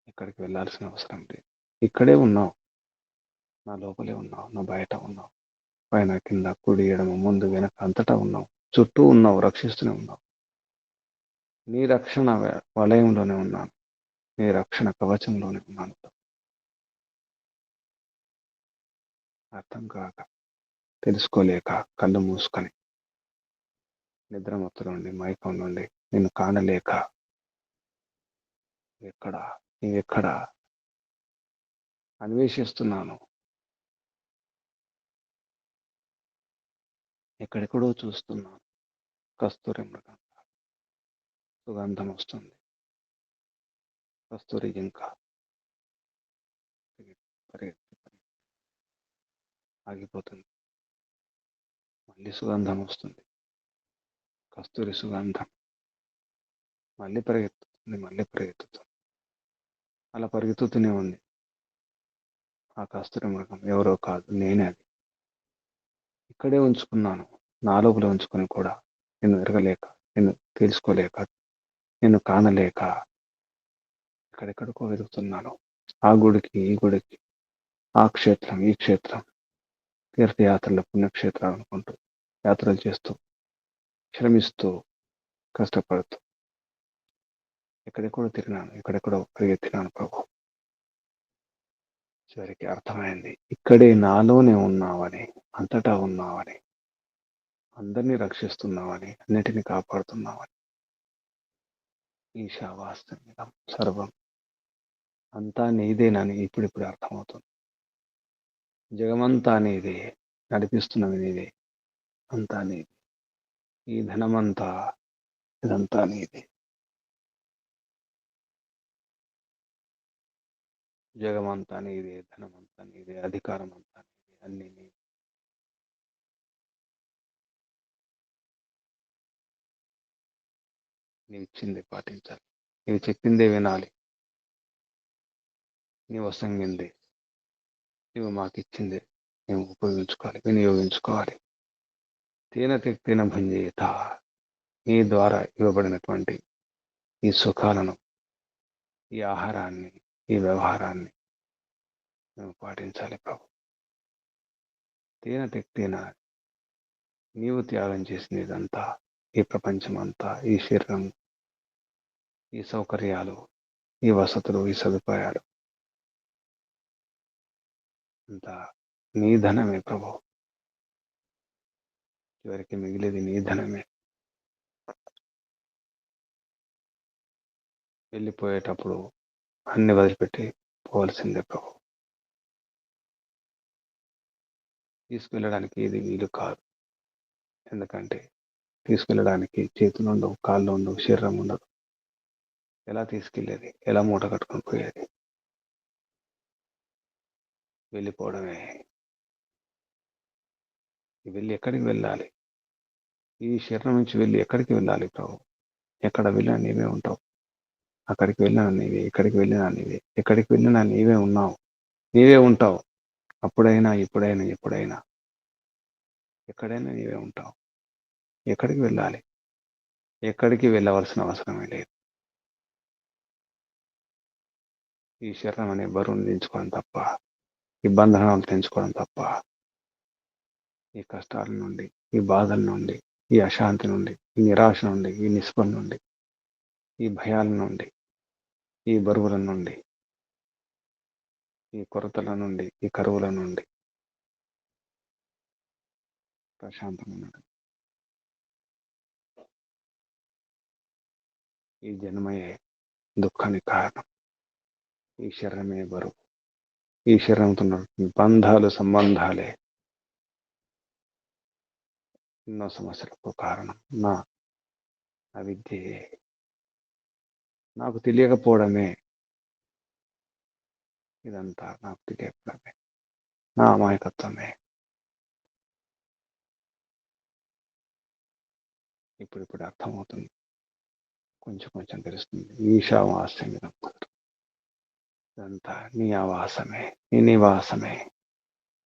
ఎక్కడికి వెళ్ళాల్సిన అవసరం లేదు. ఇక్కడే ఉన్నావు, నా లోపలే ఉన్నావు, నా బయట ఉన్నావు, పైన కింద కుడి ఎడమ ముందు వెనక అంతటా ఉన్నావు. చుట్టూ ఉన్నావు, రక్షిస్తూనే ఉన్నావు. నీ రక్షణ వలయంలోనే ఉన్నాను, నీ రక్షణ కవచంలోనే ఉన్నాను. అర్థం కాక, తెలుసుకోలేక, కళ్ళు మూసుకొని నిద్రమత్తులో నుండి, మైకం నుండి నిన్ను కానలేక, ఎక్కడా, నీవెక్కడా అన్వేషిస్తున్నాను. ఎక్కడెక్కడో చూస్తున్నాను. కస్తూరి మృగం సుగంధం వస్తుంది. కస్తూరి ఇంకా పరిగెత్తి ఆగిపోతుంది. మళ్ళీ సుగంధం వస్తుంది. కస్తూరి సుగంధం మళ్ళీ పరిగెత్తుతుంది, మళ్ళీ పరిగెత్తుతుంది. అలా పరిగెత్తుతూనే ఉంది. ఆ కస్తూరి మృగం ఎవరో కాదు, నేనే. అది ఇక్కడే ఉంచుకున్నాను, నా లోపల ఉంచుకొని కూడా నిన్ను ఎరగలేక, నిన్ను తెలుసుకోలేక, నిన్ను కానలేక ఎక్కడెక్కడికో వెతుకుతున్నాను. ఆ గుడికి, ఈ గుడికి, ఆ క్షేత్రం, ఈ క్షేత్రం, తీర్థయాత్రలు, పుణ్యక్షేత్రాలు అనుకుంటూ యాత్రలు చేస్తూ, శ్రమిస్తూ, కష్టపడుతూ ఎక్కడెక్కడో తిరిగినాను, ఎక్కడెక్కడో పరిగెత్తినాను ప్రభు. చివరికి అర్థమైంది, ఇక్కడే నాలోనే ఉన్నావని, అంతటా ఉన్నావని, అందరినీ రక్షిస్తున్నావని, అన్నిటినీ కాపాడుతున్నావని. ఈశావాస్యమిదం సర్వం. అంతా నీదేనని ఇప్పుడిప్పుడు అర్థమవుతుంది. జగమంతా నీదే, నడిపిస్తున్నది నీదే, అంతా నీదే. ఈ ధనమంతా, ఇదంతా నీదే. జగమంతా నీదే, ధనమంతా నీదే, అధికారం అంతా నీదే, అన్ని నీదే. నీవు ఇచ్చిందే పాటించాలి, నీవు చెప్పిందే వినాలి. నీ వసంగింది, నీవు మాకిచ్చింది మేము ఉపయోగించుకోవాలి, వినియోగించుకోవాలి. తేన భంజేత, నీ ద్వారా ఇవ్వబడినటువంటి ఈ సుఖాలను, ఈ ఆహారాన్ని, ఈ వ్యవహారాన్ని మేము పాటించాలి ప్రభు. తేన నీవు త్యాగం చేసిన ఇదంతా, ఈ ప్రపంచం అంతా, ఈ శరీరం, ఈ సౌకర్యాలు, ఈ వసతులు, ఈ సదుపాయాలు అంతా నీ ధనమే ప్రభు. చివరికి మిగిలేది నీ ధనమే. వెళ్ళిపోయేటప్పుడు అన్ని వదిలిపెట్టి పోవలసిందే ప్రభు. తీసుకెళ్ళడానికి ఇది వీలు కాదు. ఎందుకంటే తీసుకెళ్ళడానికి చేతులు ఉండవు, కాళ్ళు ఉండవు, శరీరం ఉండదు. ఎలా తీసుకెళ్ళేది? ఎలా మూట కట్టుకొని పోయేది? వెళ్ళిపోవడమే. వెళ్ళి ఎక్కడికి వెళ్ళాలి? ఈ శరీరం నుంచి వెళ్ళి ఎక్కడికి వెళ్ళాలి ప్రభు? ఎక్కడ వెళ్ళినా నీవే ఉంటావు. అక్కడికి వెళ్ళినా నీవే, ఇక్కడికి వెళ్ళినా నీవే, ఎక్కడికి వెళ్ళినా నీవే ఉన్నావు, నీవే ఉంటావు. అప్పుడైనా, ఇప్పుడైనా, ఎప్పుడైనా, ఎక్కడైనా నీవే ఉంటావు. ఎక్కడికి వెళ్ళాలి? ఎక్కడికి వెళ్ళవలసిన అవసరమే లేదు. ఈ శరీరం అనే బరువును దించుకోవడం తప్ప, ఈ బంధనాలు తెంచుకోవడం తప్ప, ఈ కష్టాల నుండి, ఈ బాధల నుండి, ఈ అశాంతి నుండి, ఈ నిరాశ నుండి, ఈ నిస్పృహ నుండి, ఈ భయాల నుండి, ఈ బరువుల నుండి, ఈ కొరతల నుండి, ఈ కరువుల నుండి ప్రశాంతంగా ఉండడం. ఈ జన్మయే దుఃఖానికి కారణం. ఈ శరీరమే బరువు. ఈ శరీరంతో బంధాలు, సంబంధాలే ఎన్నో సమస్యలకు కారణం. నా అవిద్యే, నాకు తెలియకపోవడమే. ఇదంతా నాకు తెలియకపోవడమే, నా అమాయకత్వమే. ఇప్పుడు అర్థమవుతుంది, కొంచెం కొంచెం తెలుస్తుంది. ఈశావాస్యం ఇదంతా నీ ఆవాసమే, నీ నివాసమే.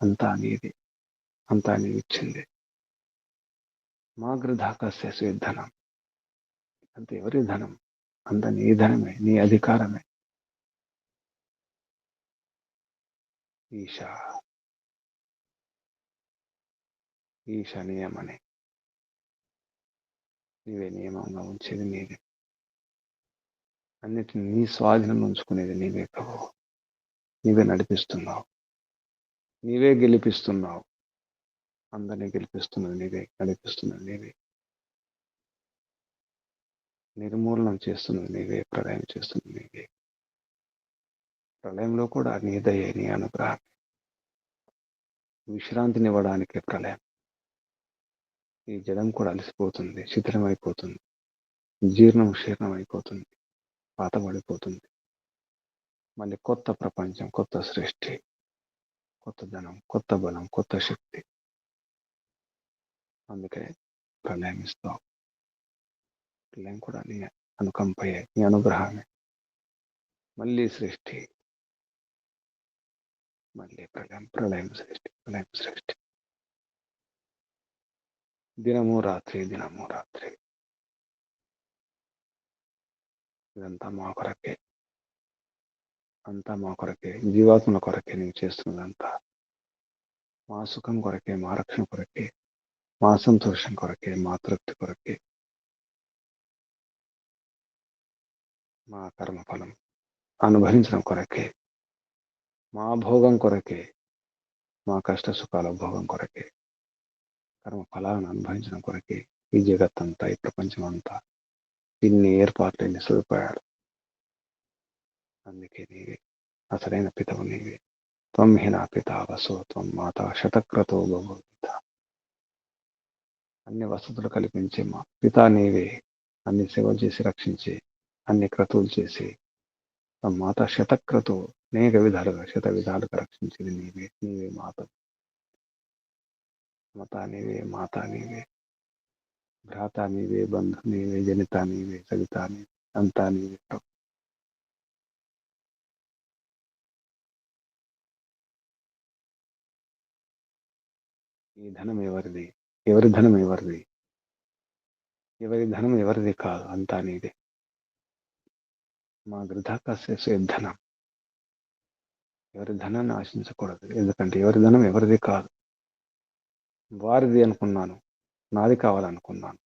అంతా నీది, అంతా నీ ఇచ్చింది. మా గృధాకస్య ధనం, అంత ఎవరి ధనం? అంత నీ ధనమే, నీ అధికారమే. ఈశా నియమనే. నీవే నియమంగా ఉంచేది నీవే. అన్నిటిని నీ స్వాధీనం ఉంచుకునేది నీవే ప్రభు. నీవే నడిపిస్తున్నావు, నీవే గెలిపిస్తున్నావు. అందరినీ గెలిపిస్తున్నది నీవే, నడిపిస్తున్నది నీవే, నిర్మూలనం చేస్తున్నది నీవే, ప్రళయం చేస్తున్నది నీవే. ప్రళయంలో కూడా నీ దయే, నీ అనుగ్రహం. విశ్రాంతినివ్వడానికి ప్రళయం. ఈ జలం కూడా అలసిపోతుంది, శిథిలమైపోతుంది, శీర్ణం అయిపోతుంది, పాతబడిపోతుంది. మళ్ళీ కొత్త ప్రపంచం, కొత్త సృష్టి, కొత్త ధనం, కొత్త బలం, కొత్త శక్తి. అందుకే ప్రళయం ఇస్తావు. ప్రళయం కూడా నీ అనుకంపయే, నీ అనుగ్రహమే. మళ్ళీ సృష్టి, మళ్ళీ ప్రళయం సృష్టి, ప్రళయం సృష్టి. దినము రాత్రి, దినము రాత్రి. ఇదంతా మా కొరకే, అంతా మా కొరకే, జీవాత్మల కొరకే నీవు చేస్తున్నదంతా. మా సుఖం కొరకే, మా రక్షణ కొరకే, మా సంతోషం కొరకే, మా తృప్తి కొరకే, మా కర్మఫలం అనుభవించడం కొరకే, మా భోగం కొరకే, మా కష్ట సుఖాల భోగం కొరకే, కర్మ ఫలాలను అనుభవించడం కొరకే ఈ జగత్తంతా, ఈ ప్రపంచం అంతా, ఇన్ని ఏర్పాట్లు, ఇన్ని సదుపాయాలు. అందుకే నీవే అసలైన పితవు నీవే. త్వం హి నా పితా వసో త్వం మాతా శతక్రతో భూత. అన్ని వసతులు కల్పించే మా పితా నీవే. అన్ని సేవలు చేసి రక్షించి, అన్ని క్రతువులు చేసి, మాత శతక్రతు అనేక విధాలుగా, శత విధాలుగా రక్షించేది నీవే. నీవే మాత, మాత నీవే, భ్రాత నీవే, బంధు నీవే, జనిత నీవే, సవిత నీవే, అంతా నీవే. ఈ ధనం ఎవరిది? ఎవరి ధనం ఎవరిది? ఎవరి ధనం ఎవరిది కాదు, అంతా నీదే. మా గృధాకస్య ధనం. ఎవరి ధనాన్ని ఆశించకూడదు, ఎందుకంటే ఎవరి ధనం ఎవరిది కాదు. వారిది అనుకున్నాను, నాది కావాలనుకున్నాను,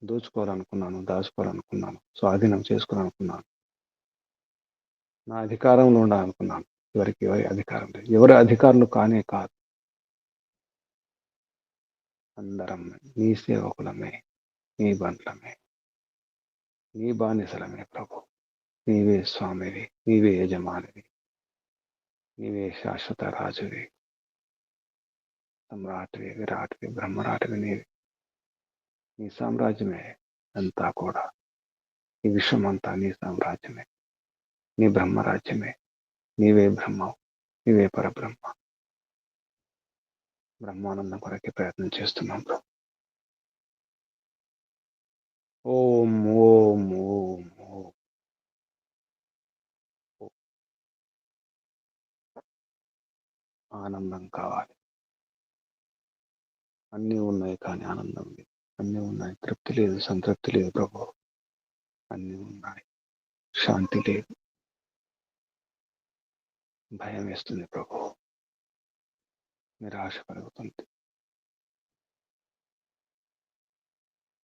దోచుకోవాలనుకున్నాను, దాచుకోవాలనుకున్నాను, స్వాధీనం చేసుకోవాలనుకున్నాను, నా అధికారంలో ఉండాలనుకున్నాను. ఎవరి అధికారం లేదు, ఎవరి అధికారులు కానే కాదు. అందరం నీ సేవకులమే, నీ బంట్లమే, నీ బానిసలమే ప్రభు. నీవే స్వామివి, నీవే యజమానివి, నీవే శాశ్వత రాజువి, సమ్రాట్వి, విరాట్వి, బ్రహ్మరాట్వి నీవి. నీ సామ్రాజ్యమే అంతా కూడా. ఈ విశ్వం అంతా నీ సామ్రాజ్యమే, నీ బ్రహ్మరాజ్యమే. నీవే బ్రహ్మవు, నీవే పరబ్రహ్మ. బ్రహ్మానందం కొరకే ప్రయత్నం చేస్తున్నాం బ్రో. ఓం ఓం ఓం ఓం. ఆనందం కావాలి. అన్నీ ఉన్నాయి కానీ ఆనందం లేదు. అన్నీ ఉన్నాయి, తృప్తి లేదు, సంతృప్తి లేదు ప్రభు. అన్నీ ఉన్నాయి, శాంతి లేదు. భయం వేస్తుంది ప్రభు, నిరాశ కలుగుతుంది.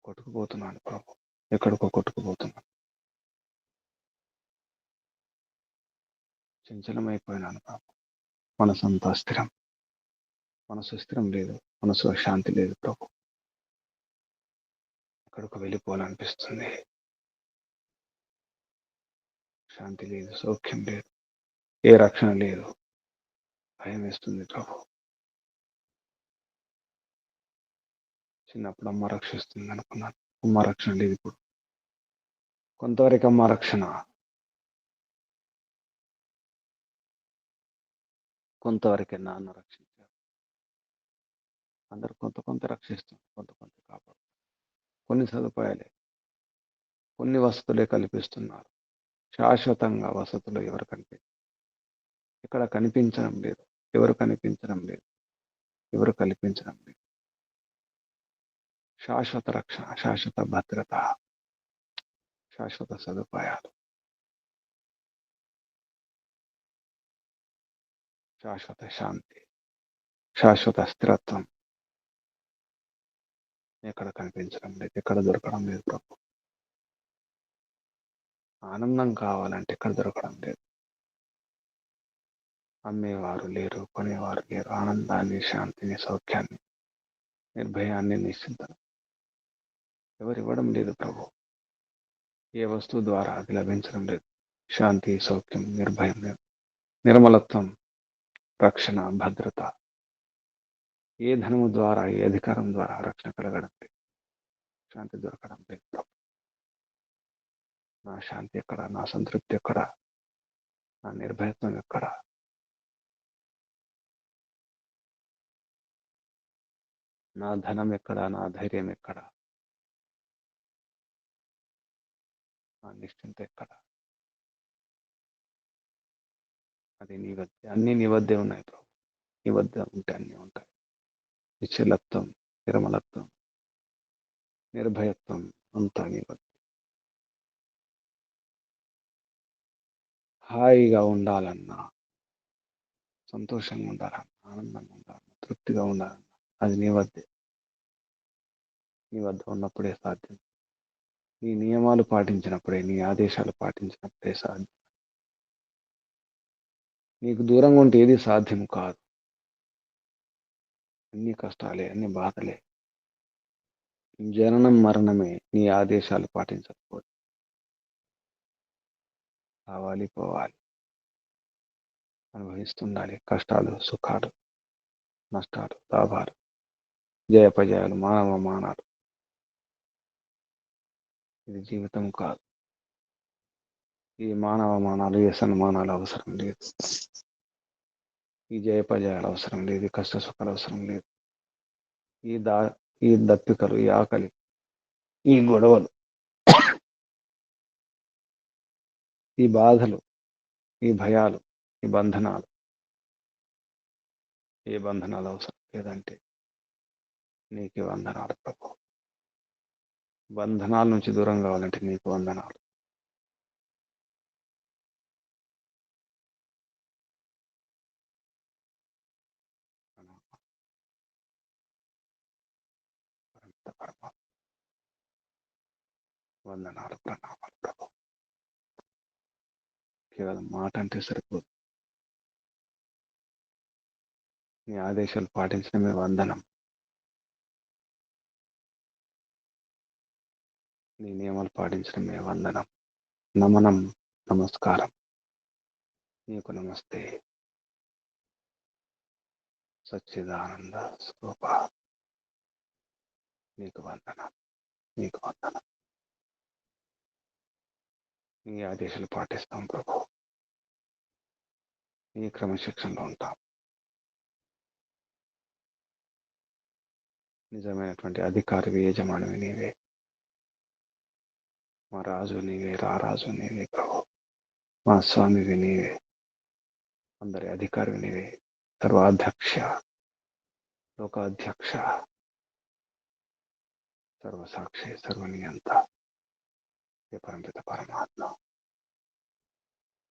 కొట్టుకుపోతున్నాను ప్రభు, ఎక్కడికో కొట్టుకుపోతున్నాను. చంచలమైపోయినాను ప్రభు. మనసంతా స్థిరం, మనసు స్థిరం లేదు, మనసులో శాంతి లేదు ప్రభు. ఎక్కడికో వెళ్ళిపోవాలనిపిస్తుంది. శాంతి లేదు, సౌఖ్యం లేదు, ఏ రక్షణ లేదు. భయం వేస్తుంది ప్రభు. చిన్నప్పుడు అమ్మ రక్షిస్తుంది అనుకున్నాను, అమ్మ రక్షణ లేదు ఇప్పుడు. కొంతవరకు అమ్మ రక్షణ, కొంతవరకే నాన్న రక్షించారు. అందరు కొంత కొంత రక్షిస్తారు, కొంత కొంత కాపాడు. కొన్ని సదుపాయాలే, కొన్ని వసతులే కల్పిస్తున్నారు. శాశ్వతంగా వసతులు ఎవరు ఇక్కడ కనిపించడం లేదు, ఎవరు కనిపించడం లేదు, ఎవరు కల్పించడం లేదు. శాశ్వత రక్షణ, శాశ్వత భద్రత, శాశ్వత సదుపాయాలు, శాశ్వత శాంతి, శాశ్వత స్థిరత్వం ఎక్కడ కనిపించడం లేదు, ఎక్కడ దొరకడం లేదు ప్రభు. ఆనందం కావాలంటే ఎక్కడ దొరకడం లేదు. అమ్మేవారు లేరు, కొనేవారు లేరు. ఆనందాన్ని, శాంతిని, సౌఖ్యాన్ని, నిర్భయాన్ని, నిశ్చింతను ఎవరివ్వడం లేదు ప్రభు. ఏ వస్తువు ద్వారా అది లభించడం లేదు. శాంతి, సౌఖ్యం, నిర్భయం, నిర్మలత్వం, రక్షణ, భద్రత ఏ ధనము ద్వారా, ఏ అధికారం ద్వారా రక్షణ కలగడం లేదు, శాంతి దొరకడం లేదు ప్రభు. నా శాంతి ఎక్కడ, నా సంతృప్తి ఎక్కడ, నా నిర్భయత్వం ఎక్కడ? నా ధనం ఎక్కడ, నా ధైర్యం ఎక్కడ, నా నిశ్చింత ఎక్కడ? అది నీ వద్దే, అన్నీ నీ వద్దే ఉన్నాయి ప్రభు. నీ వద్ద ఉంటే అన్నీ ఉంటాయి. నిశ్చలత్వం, నిర్మలత్వం, నిర్భయత్వం అంతా నీ వద్ద. హాయిగా ఉండాలన్నా, సంతోషంగా ఉండాలన్నా, ఆనందంగా ఉండాలన్నా, తృప్తిగా ఉండాలన్నా అది నీ వద్దే. నీ వద్ద ఉన్నప్పుడే సాధ్యం. నీ నియమాలు పాటించినప్పుడే, నీ ఆదేశాలు పాటించినప్పుడే సాధ్యం. నీకు దూరంగా ఉంటే ఏది సాధ్యం కాదు. అన్ని కష్టాలే, అన్ని బాధలే, జననం మరణమే నీ ఆదేశాలు పాటించకపోతే. రావాలి, పోవాలి, అనుభవిస్తుండాలి. కష్టాలు, సుఖాలు, నష్టాలు, లాభాలు, జయపజయాలు, మానవమానాలు. ఇది జీవితం కాదు. ఈ మానవమానాలు, ఏ సన్మానాలు అవసరం లేదు. ఈ జయపజయాలు అవసరం లేదు. ఈ కష్ట సుఖాలు అవసరం లేదు. ఈ దా ఈ దప్పికలు, ఈ ఆకలి, ఈ గొడవలు, ఈ బాధలు, ఈ భయాలు, ఈ బంధనాలు ఏ బంధనాలు అవసరం లేదంటే నీకు వందనాలు ప్రభు. బంధనాల నుంచి దూరం కావాలంటే నీకు వందనాలు. వందనాలు, ప్రణామాలు ప్రభు. కేవలం మాట అంటే సరిపోదు, నీ ఆదేశాలు పాటించడమే వందనం. నీ నియమాలు పాటించడమే వందనం. నమనం, నమస్కారం, నీకు నమస్తే. సచ్చిదానంద స్వరూప, నీకు వందనం, నీకు వందనం. నీ ఆదేశాలు పాటిస్తాం ప్రభు, నీ క్రమశిక్షణలో ఉంటాం. నిజమైనటువంటి అధికారివి, యజమానివి నీవే. మా రాజు నీవే, రారాజు నీవే ప్రభు. మా స్వామివి నీవే, అందరి అధికారివి నీవే. సర్వాధ్యక్ష, లోకాధ్యక్ష, సర్వసాక్షి, సర్వనియంత, ఏ పరమిత పరమాత్మ.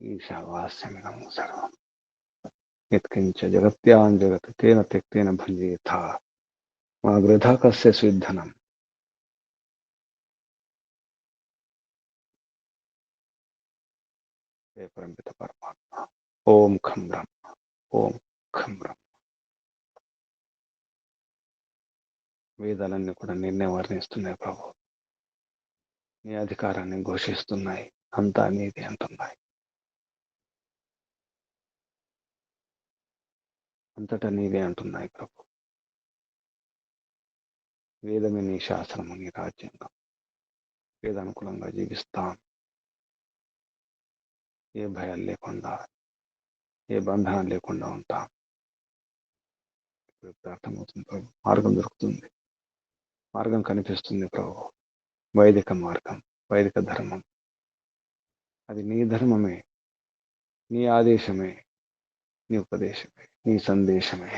ఈశావాస్యమిదం సర్వం యత్కించ జగత్యాం జగత్ తేన త్యక్తేన భుంజేథ మా వృథా కస్య స్విద్ధనం. ఏ పరమిత పరమాత్మ. ఓం ఖం బ్రహ్మ, ఓం ఖం బ్రహ్మ. వేదాలన్నీ కూడా నిన్నే వర్ణిస్తున్నాయి ప్రభు, నీ అధికారాన్ని ఘోషిస్తున్నాయి. అంతా నీది అంటున్నాయి. అంతటా నీవే అంటున్నాయి ప్రభు. వేదమే నీ శాస్త్రము, నీ రాజ్యాంగం. వేదానుకూలంగా జీవిస్తాం. ఏ భయాలు లేకుండా, ఏ బంధనం లేకుండా ఉంటాం. ఇప్పుడు అర్థమవుతుంది ప్రభు. మార్గం దొరుకుతుంది, మార్గం కనిపిస్తుంది ప్రభు. వైదిక మార్గం, వైదిక ధర్మం, అది నీ ధర్మమే, నీ ఆదేశమే, నీ ఉపదేశమే, నీ సందేశమే.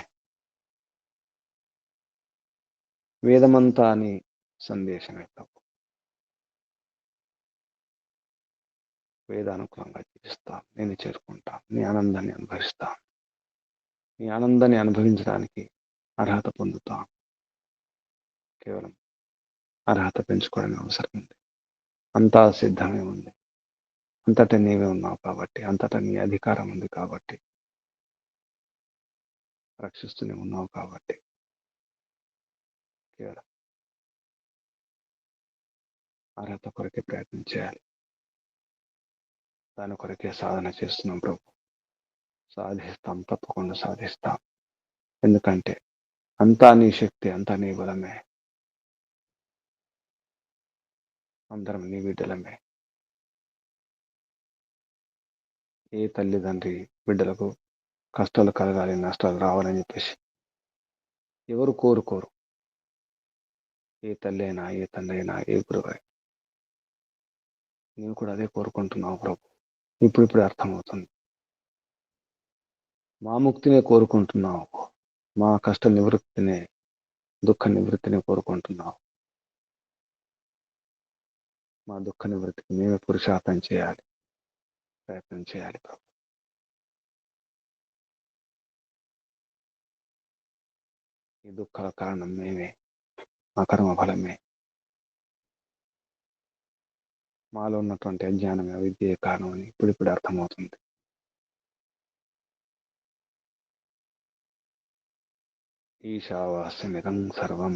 వేదమంతా నీ సందేశమే ప్రభు. వేదానుకూలంగా జీవిస్తాం, నేను చేరుకుంటాం, నీ ఆనందాన్ని అనుభవిస్తాం. నీ ఆనందాన్ని అనుభవించడానికి అర్హత పొందుతాం. కేవలం అర్హత పెంచుకోవడానికి అవసరం ఉంది. అంతా సిద్ధమే ఉంది. అంతటా నీవే ఉన్నావు కాబట్టి, అంతటా నీ అధికారం ఉంది కాబట్టి, రక్షిస్తూనే ఉన్నావు కాబట్టి, కేవలం అర్హత కొరకే ప్రయత్నం చేయాలి. దాని కొరకే సాధన చేస్తున్నాం ప్రభు. సాధిస్తాం, తప్పకుండా సాధిస్తాం. ఎందుకంటే అంతా నీ శక్తి, అంతా నీ బలమే. అందరం నీ బిడ్డలమే. ఏ తల్లిదండ్రి బిడ్డలకు కష్టాలు కలగాలి, నష్టాలు రావాలని చెప్పేసి ఎవరు కోరుకోరు. ఏ తల్లి అయినా, ఏ తండ్రి అయినా, ఏ గురువు అయినా. నీవు కూడా అదే కోరుకుంటున్నావు ప్రభు. ఇప్పుడిప్పుడే అర్థమవుతుంది. మా ముక్తినే కోరుకుంటున్నావు, మా కష్ట నివృత్తినే, దుఃఖ నివృత్తిని కోరుకుంటున్నావు. మా దుఃఖ నివృత్తికి మేమే పురుషార్థం చేయాలి, ప్రయత్నం చేయాలి ప్రభు. ఈ దుఃఖాల కారణం మేమే, మా కర్మ ఫలమే. మాలో ఉన్నటువంటి అజ్ఞానమే, అవిద్యే కారణం అని ఇప్పుడిప్పుడు అర్థమవుతుంది. ఈశావాస్యమిదం సర్వం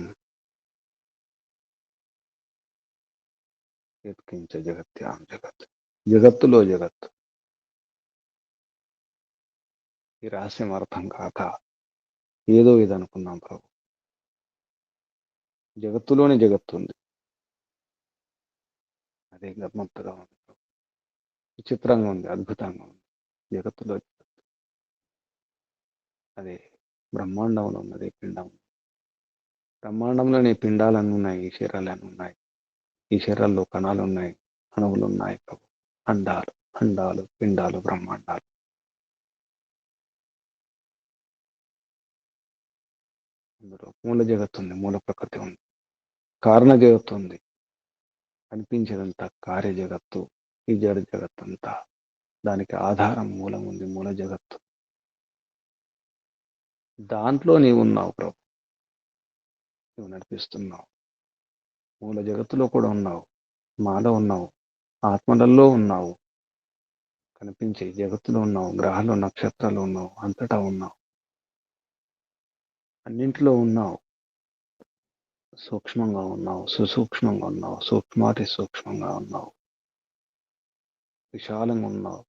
యత్కించ జగత్యాం జగత్, జగత్తులో జగత్తు. ఈ రహస్యం అర్థం కాక ఏదో ఇది అనుకున్నాం ప్రభు. జగత్తులోనే జగత్తు ఉంది. అదే గమ్మత్తుగా ఉంది, విచిత్రంగా ఉంది, అద్భుతంగా ఉంది. జగత్తులో అదే బ్రహ్మాండంలో ఉన్నది పిండం. బ్రహ్మాండంలోని పిండాలన్నీ ఉన్నాయి, ఈ శరీరాలన్నీ ఉన్నాయి. ఈ శరీరాల్లో కణాలు ఉన్నాయి, అణువులు ఉన్నాయి ప్రభు. అండాలు, అండాలు, పిండాలు, బ్రహ్మాండాలు. అందులో మూల జగత్తు ఉంది, మూల ప్రకృతి ఉంది, కారణ జగత్తు ఉంది, కనిపించేదంతా కార్య జగత్తు. ఈ జడ జగత్తంతా దానికి ఆధారం మూలం ఉంది, మూల జగత్తు. దాంట్లో నీవు ఉన్నావు ప్రభు, నువ్వు నడిపిస్తున్నావు. మూల జగత్తులో కూడా ఉన్నావు, మాలో ఉన్నావు, ఆత్మలలో ఉన్నావు, కనిపించే జగత్తులో ఉన్నావు, గ్రహాలు నక్షత్రాలు ఉన్నావు, అంతటా ఉన్నావు, అన్నింటిలో ఉన్నావు. సూక్ష్మంగా ఉన్నావు, సుసూక్ష్మంగా ఉన్నావు, సూక్ష్మాతి సూక్ష్మంగా ఉన్నావు, విశాలంగా ఉన్నావు,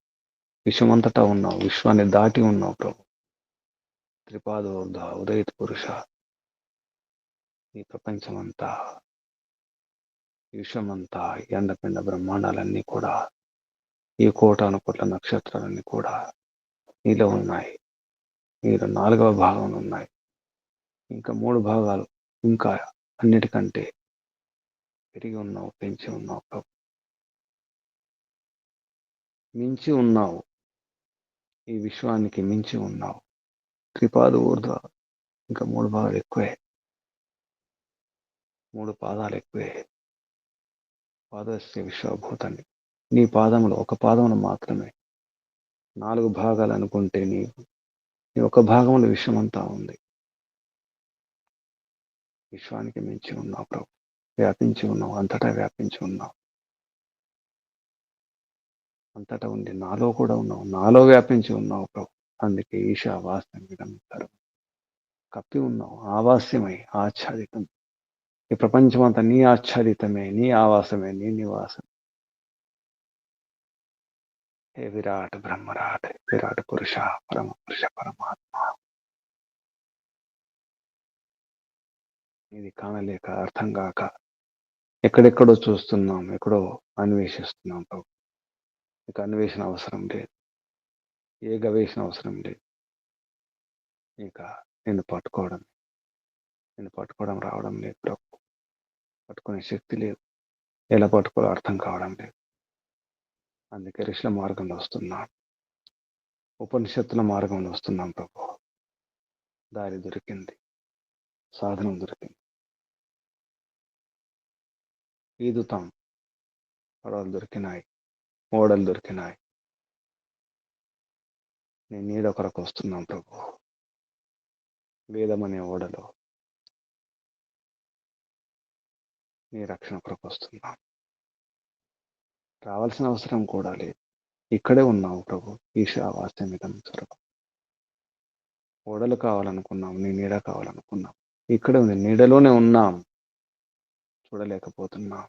విశ్వమంతటా ఉన్నావు, విశ్వాన్ని దాటి ఉన్నావు ప్రభు. త్రిపాదోర్ధ ఉదయిత పురుష, ఈ ప్రపంచమంతా, విశ్వమంతా, ఈ అండపిండ బ్రహ్మాండాలన్నీ కూడా, ఈ కోటాను కోట్ల నక్షత్రాలన్నీ కూడా నీలో ఉన్నాయి. మీరు 4వ భాగంలో ఉన్నాయి. ఇంకా 3 భాగాలు, ఇంకా అన్నిటికంటే పెరిగి ఉన్నావు, పెంచి ఉన్నావు ప్రభు, మించి ఉన్నావు, ఈ విశ్వానికి మించి ఉన్నావు. త్రిపాద ఊర్ధ్వ, ఇంకా 3 భాగాలు ఎక్కువే, 3 పాదాలు ఎక్కువే. పాదస్య విశ్వభూతాన్ని, నీ పాదములు ఒక పాదములు మాత్రమే 4 భాగాలు అనుకుంటే నీ ఒక భాగంలో విశ్వమంతా ఉంది. విశ్వానికి మించి ఉన్నావు ప్రభు, వ్యాపించి ఉన్నావు, అంతటా వ్యాపించి ఉన్నావు, అంతటా ఉండి నాలో కూడా ఉన్నావు, నాలో వ్యాపించి ఉన్నావు ప్రభు. అందుకే ఈశావాస్యం విడంతరం, కప్పి ఉన్నావు, ఆవాస్యమై, ఆచ్ఛాదితం. ఈ ప్రపంచమంతా నీ ఆచ్ఛాదితమే, నీ ఆవాసమే, నీ నివాసం. హే విరాట్ బ్రహ్మరాట్, విరాట్ పురుష, పరమ పురుష, పరమాత్మ. ఇది కానలేక, అర్థం కాక ఎక్కడెక్కడో చూస్తున్నాం, ఎక్కడో అన్వేషిస్తున్నాం ప్రభు. ఇక అన్వేషణ అవసరం లేదు, ఏ గవేషణ అవసరం లేదు. ఇంకా నిన్ను పట్టుకోవడం రావడం లేదు ప్రభు. పట్టుకునే శక్తి లేదు, ఎలా పట్టుకోవాలో అర్థం కావడం లేదు. అందుకే ఋషుల మార్గంలో వస్తున్నాం, ఉపనిషత్తుల మార్గంలో వస్తున్నాం ప్రభు. దారి దొరికింది, సాధనం దొరికింది, ఈదుతాం. పడవలు దొరికినాయి, ఓడలు దొరికినాయి. నేను నీడ కొరకు వస్తున్నాం ప్రభు. వేదమనే ఓడలో నీ రక్షణ కొరకు వస్తున్నాం. రావాల్సిన అవసరం కూడా లేదు, ఇక్కడే ఉన్నావు ప్రభు. ఈశావాస్యమిదం సర్వం. ఓడలు కావాలనుకున్నాం, నీ నీడ కావాలనుకున్నాం, ఇక్కడే ఉంది, నీడలోనే ఉన్నాం, చూడలేకపోతున్నాం.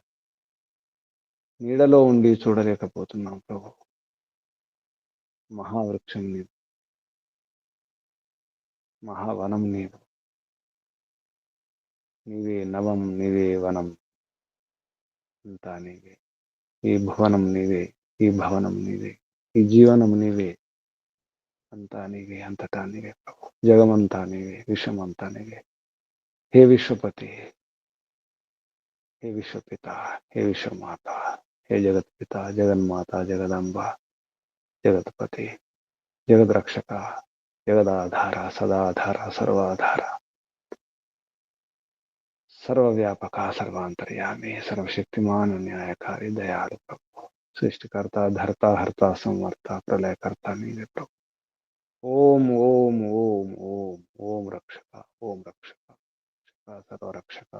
నీడలో ఉండి చూడలేకపోతున్నాం ప్రభు. మహావృక్షం నీవు, మహావనం నీవు, నీవే నవం, నీవే వనం, అంతా నీవే. ఈ భువనం నీవే, ఈ భవనం నీవే, ఈ జీవనం నీవే, అంతా నీవే, అంతటా నీవే ప్రభు. జగమంతా నీవే, విశ్వమంతా నీవే. హే విశ్వపతి, హే విశ్వపిత, హే విశ్వమాత, హే జగత్పిత, జగన్మాత, జగదంబ, జగత్పతి, జగద్రక్షక, జగదాధార, సదాధార, సర్వాధార, సర్వవ్యాపక, సర్వాంతర్యామి, సర్వశక్తిమాన్, న్యాయకారి, దయాళు ప్రభు. సృష్టికర్త, ధర్త, హర్త, సంవర్త, ప్రళయకర్త నీవే ప్రభు. ఓం ఓం ఓం ఓం ఓం రక్షక, ఓం రక్షక, సర్వరక్షక,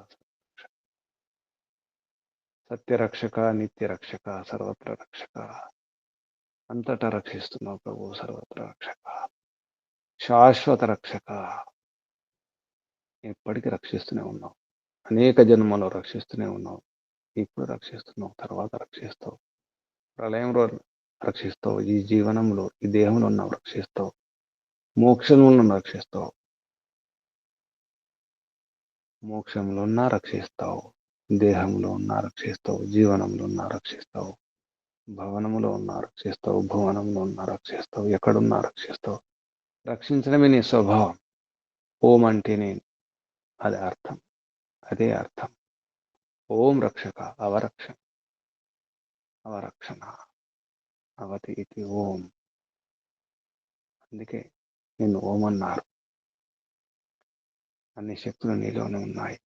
సత్యరక్షక, నిత్యరక్షక, సర్వత్ర రక్షక, అంతటా రక్షిస్తున్నావు ప్రభు. సర్వత్ర రక్షక, శాశ్వత రక్షక, ఎప్పటికీ రక్షిస్తూనే ఉన్నావు. అనేక జన్మలో రక్షిస్తూనే ఉన్నావు, ఇప్పుడు రక్షిస్తున్నావు, తర్వాత రక్షిస్తావు, ప్రళయంలో రక్షిస్తావు, ఈ జీవనంలో, ఈ దేహంలో ఉన్నావు రక్షిస్తావు, మోక్షంలో రక్షిస్తావు, మోక్షంలో ఉన్నా రక్షిస్తావు, దేహంలో ఉన్నా రక్షిస్తావు, జీవనంలో ఉన్నా రక్షిస్తావు, భవనంలో ఉన్నా రక్షిస్తావు, భువనంలో ఉన్నా రక్షిస్తావు, ఎక్కడున్నా రక్షిస్తావు. రక్షించడమే నీ స్వభావం. ఓం అంటే నేను, అదే అర్థం, అదే అర్థం. ఓం రక్షక, అవరక్షణ, అవరక్షణ, అవతి ఇది ఓం. అందుకే నిన్ను ఓం అన్నారు. అన్ని శక్తులు నీలోనే ఉన్నాయి,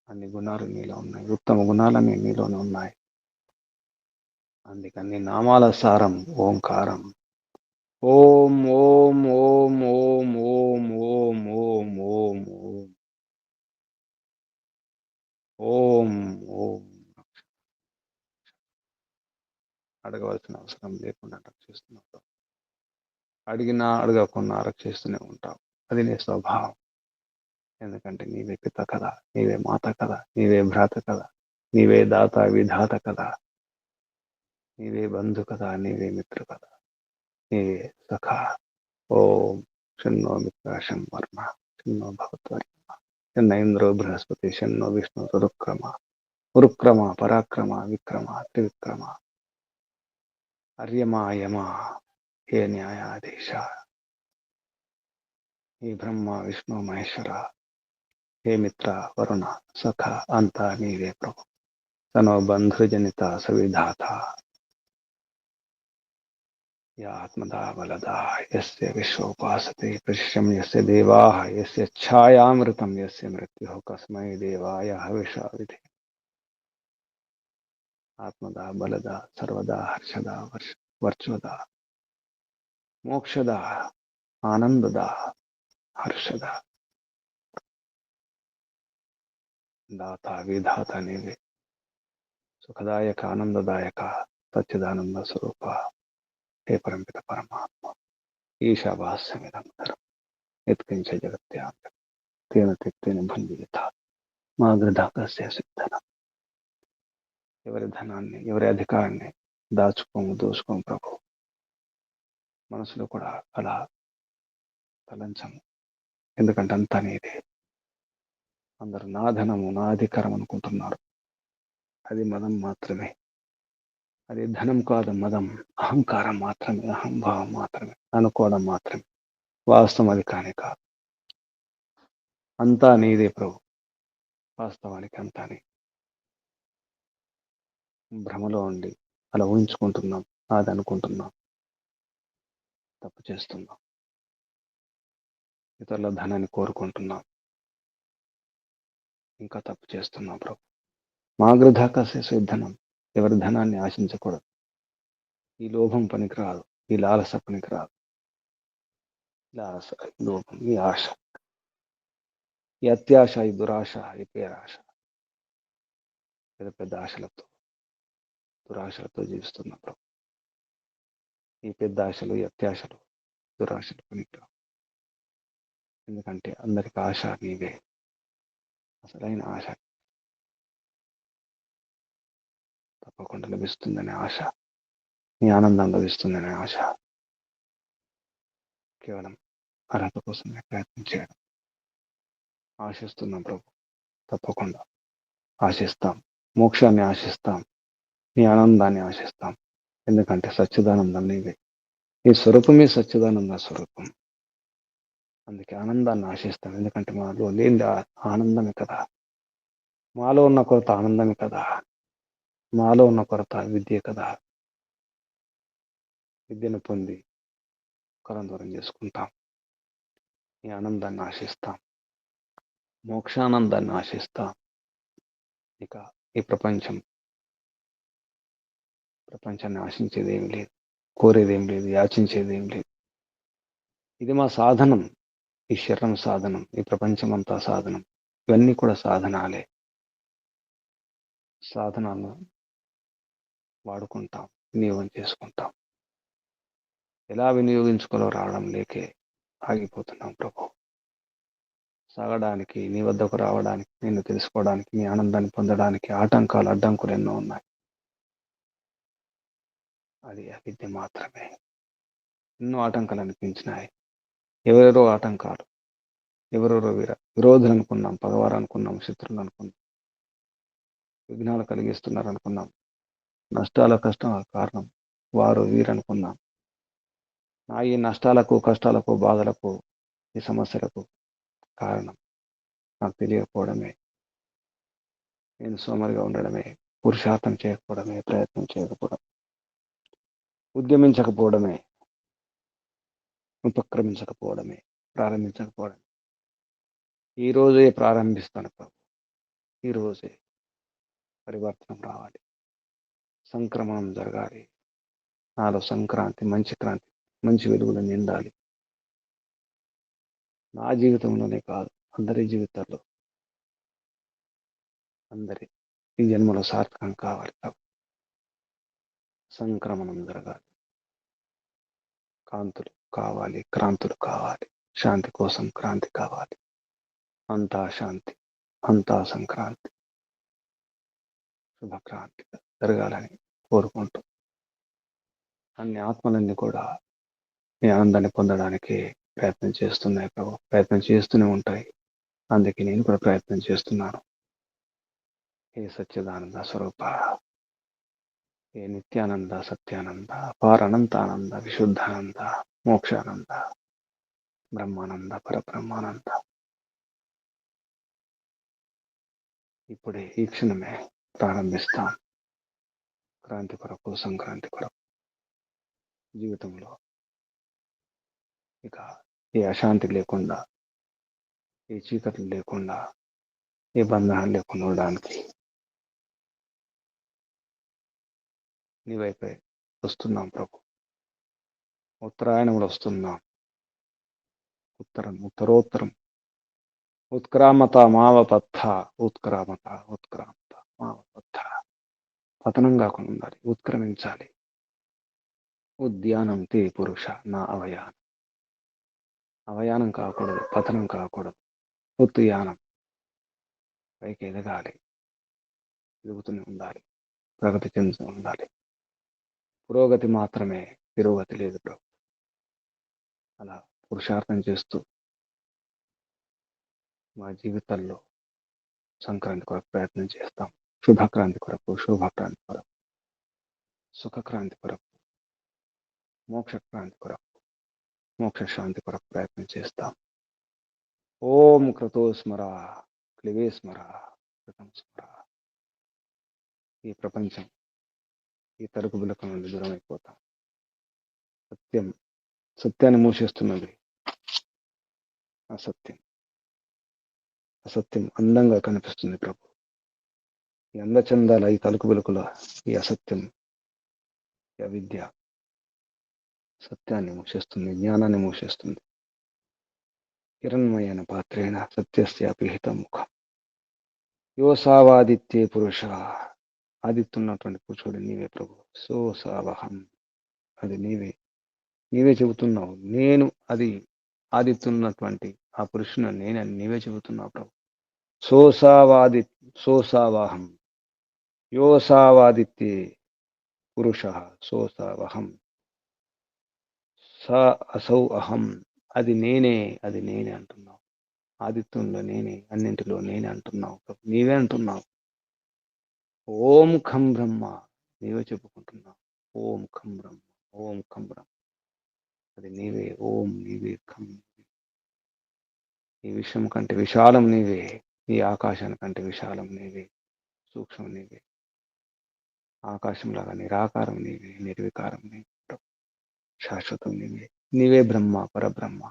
అన్ని గుణాలు నీలో ఉన్నాయి, ఉత్తమ గుణాలన్నీ నీలోనే ఉన్నాయి. అందుకని నామాల సారం ఓంకారం. ఓం ఓం ఓం ఓం ఓం ఓం ఓం ఓం ఓం ఓం ఓం. అడగవలసిన అవసరం లేకుండా రక్షిస్తున్నావు. అడిగినా అడగకుండా రక్షిస్తూనే ఉంటావు. అది నీ స్వభావం. ఎందుకంటే నీవే పిత కదా, నీవే మాత కదా, నీవే భ్రాత కదా, నీవే దాత విధాత కదా, నీవే బంధు కదా, నీవే మిత్రు కదా, నీవే సఖా. ఓం షన్నో మిత్రాశం వర్మ, షన్నో భగవత్వర్మ, షన్న ఇంద్రో బృహస్పతి, షన్నో విష్ణు రుక్రమ, ఉరుక్రమ పరాక్రమ విక్రమ త్రివిక్రమ, అర్యమా యమ, హే న్యాయాధీశ, హే బ్రహ్మ విష్ణు మహేశ్వర, హే మిత్ర వరుణ సఖ, అంతా నీవే ప్రభు. తనో బంధుజనిత సవిధాత, या आत्मदा बलदा यस्य विश्वोपासते प्रशिष्यं यस्य देवाः यस्य छायामृतं यस्य मृत्युः कस्मै देवाय हविषा विधे. आत्मदा बलदा सर्वदा हर्षदा वर्चदा मोक्षदा आनंददा हर्षदा दाता विधाता నీవే, సుఖదాయక ఆనందదాయక సచ్చిదానంద స్వరూప, హే పరంపిత పరమాత్మ. ఈశావాస్యమిదం ధర్మం యత్కించ జగత్యాం తేన తెక్తేన భుంజిత మా గృధాకస్య సిద్ధనం. ఎవరి ధనాన్ని ఎవరి అధికారాన్ని దాచుకోము దోచుకోము ప్రభు. మనసులో కూడా అలా తలంచము. ఎందుకంటే అంతా నీదే. అందరు నా ధనము నా అధికారం అనుకుంటున్నారు. అది మదం మాత్రమే. అది ధనం కాదు, మదం, అహంకారం మాత్రమే, అహంభావం మాత్రమే, అనుకోవడం మాత్రమే. వాస్తవం అది కానే కాదు. అంతా నీదే ప్రభు. వాస్తవానికి అంతా నీ భ్రమలో ఉండి అలా ఊహించుకుంటున్నాం, అది అనుకుంటున్నాం, తప్పు చేస్తున్నాం. ఇతరుల ధనాన్ని కోరుకుంటున్నాం, ఇంకా తప్పు చేస్తున్నాం ప్రభు. మా గృధాకస్య సిద్ధనం. ఎవరి ధనాన్ని ఆశించకూడదు. ఈ లోభం పనికిరాదు, ఈ లాలస పనికిరాదు. లాలస, లోభం, ఈ ఆశ, ఈ అత్యాశ, ఈ దురాశ, ఈ పేరాశ, పెద్ద పెద్ద ఆశలతో దురాశలతో జీవిస్తున్నాం ప్రభు. ఈ పెద్ద ఆశలు, ఈ అత్యాశలు, దురాశలు పనికిరావు. ఎందుకంటే అందరికి ఆశ నీవే. అసలైన ఆశ తప్పకుండా లభిస్తుందనే ఆశ, నీ ఆనందం లభిస్తుందనే ఆశ. కేవలం అర్హత కోసమే ప్రయత్నం చేయడం. ఆశిస్తున్నాం ప్రభు, తప్పకుండా ఆశిస్తాం. మోక్షాన్ని ఆశిస్తాం, నీ ఆనందాన్ని ఆశిస్తాం. ఎందుకంటే సచ్చిదానందం నీవే. ఈ స్వరూపమే సచ్చిదానంద స్వరూపం. అందుకే ఆనందాన్ని ఆశిస్తాం. ఎందుకంటే మాలో లేని ఆనందమే కదా. మాలో ఉన్న కొరత ఆనందమే కదా. మాలో ఉన్న కొరత విద్య కదా. విద్యను పొంది కరం దూరం చేసుకుంటాం. ఈ ఆనందాన్ని ఆశిస్తాం, మోక్షానందాన్ని ఆశిస్తాం. ఇక ఈ ప్రపంచాన్ని ఆశించేది ఏం లేదు, కోరేదేం లేదు, యాచించేదేం లేదు. ఇది మా సాధనం. ఈ శరీరం సాధనం, ఈ ప్రపంచం అంతా సాధనం. ఇవన్నీ కూడా సాధనాలే. సాధనాలను వాడుకుంటాం, వినియోగం చేసుకుంటాం. ఎలా వినియోగించుకోవాలో రావడం లేకే ఆగిపోతున్నాం ప్రభు. సాగడానికి, నీ వద్దకు రావడానికి, నిన్ను తెలుసుకోవడానికి, నీ ఆనందాన్ని పొందడానికి ఆటంకాలు, అడ్డంకులు ఎన్నో ఉన్నాయి. అది అవిద్య మాత్రమే. ఎన్నో ఆటంకాలు అనిపించినాయి. ఎవరెవరో ఆటంకాలు, ఎవరెవరో విరోధులు అనుకున్నాం, పగవారు అనుకున్నాం, శత్రువులు అనుకున్నాం, విఘ్నాలు కలిగిస్తున్నారు అనుకున్నాం, నష్టాల కష్టాల కారణం వారు వీరు అనుకున్నాం. నా ఈ నష్టాలకు, కష్టాలకు, బాధలకు, ఈ సమస్యలకు కారణం నాకు తెలియకపోవడమే, నేను సోమరిగా ఉండడమే, పురుషార్థం చేయకపోవడమే, ప్రయత్నం చేయకపోవడం, ఉద్యమించకపోవడమే, ఉపక్రమించకపోవడమే, ప్రారంభించకపోవడం. ఈ రోజే ప్రారంభిస్తాను ప్రభు. ఈ రోజే పరివర్తనం రావాలి, సంక్రమణం జరగాలి. నాలో సంక్రాంతి, మంచి క్రాంతి, మంచి వెలుగులు నిండాలి. నా జీవితంలోనే కాదు, అందరి జీవితాల్లో, అందరి ఈ జన్మలో సార్థకం కావాలి ప్రభు. సంక్రమణం జరగాలి, కాంతులు కావాలి, క్రాంతులు కావాలి. శాంతి కోసం క్రాంతి కావాలి. అంతా శాంతి, అంతా సంక్రాంతి, శుభక్రాంతి జరగాలని కోరుకుంటూ, అన్ని ఆత్మలన్నీ కూడా మీ ఆనందాన్ని పొందడానికి ప్రయత్నం చేస్తున్నాయి ప్రభు. ప్రయత్నం చేస్తూనే ఉంటాయి. అందుకే నేను కూడా ప్రయత్నం చేస్తున్నాను. ఏ సచ్చిదానంద స్వరూప, ఏ నిత్యానంద, సత్యానంద, అపారనంతానంద, విశుద్ధానంద, మోక్షానంద, బ్రహ్మానంద, పరబ్రహ్మానంద, ఇప్పుడే ఈ క్షణమే ప్రారంభిస్తాం. క్రాంతి కొరకు, సంక్రాంతి కొరకు. జీవితంలో ఇక ఏ అశాంతి లేకుండా, ఏ చీకట్లు లేకుండా, ఏ బంధనాలు లేకుండా ఉండడానికి నీ వైపే వస్తున్నాం ప్రభు. ఉత్తరాయణంలో వస్తున్నాం. ఉత్తరోత్తరం ఉత్క్రామత మావపత్థ, ఉత్క్రామత ఉత్క్రామత మావపత్థ. పతనం కాకుండా ఉండాలి, ఉత్క్రమించాలి. ఉద్యానం తే పురుష నా అవయానం. అవయానం కాకూడదు, పతనం కాకూడదు. ఉత్యానం, పైకి ఎదగాలి, ఎదుగుతూనే ఉండాలి, ప్రగతి చెందుతూ ఉండాలి. పురోగతి మాత్రమే, తిరోగతి లేదు ప్రభు. అలా పురుషార్థం చేస్తూ మా జీవితాల్లో సంక్రాంతి కొరకు ప్రయత్నం చేస్తాం. శుభక్రాంతి కొరకు, శుభక్రాంతి కొరకు, సుఖక్రాంతి కొరకు, మోక్షక్రాంతి కొరకు, మోక్ష శాంతి కొరకు ప్రయత్నం చేస్తాం. ఓం క్రతో స్మర, క్లివే స్మర, కృతం స్మర. ఈ ప్రపంచం, ఈ తలుపు బిలక నుండి దూరం అయిపోతాం. సత్యం, సత్యాన్ని మూసేస్తున్నది అసత్యం. అసత్యం అందంగా కనిపిస్తుంది ప్రభు. ఈ అందచందాల, ఈ తలుపు బిలుకుల, ఈ అసత్యం, ఈ అవిద్య సత్యాన్ని మూసేస్తుంది, జ్ఞానాన్ని మూసేస్తుంది. హిరణ్మయన పాత్రేణ సత్యస్యాపిహిత ముఖం. యోసావాదిత్యే పురుష. ఆదిత్యున్నటువంటి పురుషుడు నీవే ప్రభు. సోసావహం, అది నీవే. నీవే చెబుతున్నావు, నేను అది ఆదిత్యున్నటువంటి ఆ పురుషుని నేనని నీవే చెబుతున్నావు ప్రభు. సోసావాది సోసావాహం, యోసావాదిత్యే పురుష సోసావహం, స అసౌ అహం. అది నేనే, అది నేనే అంటున్నావు. ఆదిత్యంలో నేనే, అన్నింటిలో నేనే అంటున్నావు ప్రభు. నీవే అంటున్నావు. ఓం ఖం బ్రహ్మ, నీవే చెప్పుకుంటున్నావు. ఓం ఖం బ్రహ్మ, ఓం ఖం బ్రహ్మ, అది నీవే. ఓం నీవే, ఖం. ఈ విశ్వం కంటే విశాలం నీవే, ఈ ఆకాశానికంటే విశాలం నీవే, సూక్ష్మం నీవే. ఆకాశంలాగా నిరాకారం నీవే, నిర్వికారం నీవే, శాశ్వతం నీవే. నీవే బ్రహ్మ, పరబ్రహ్మ,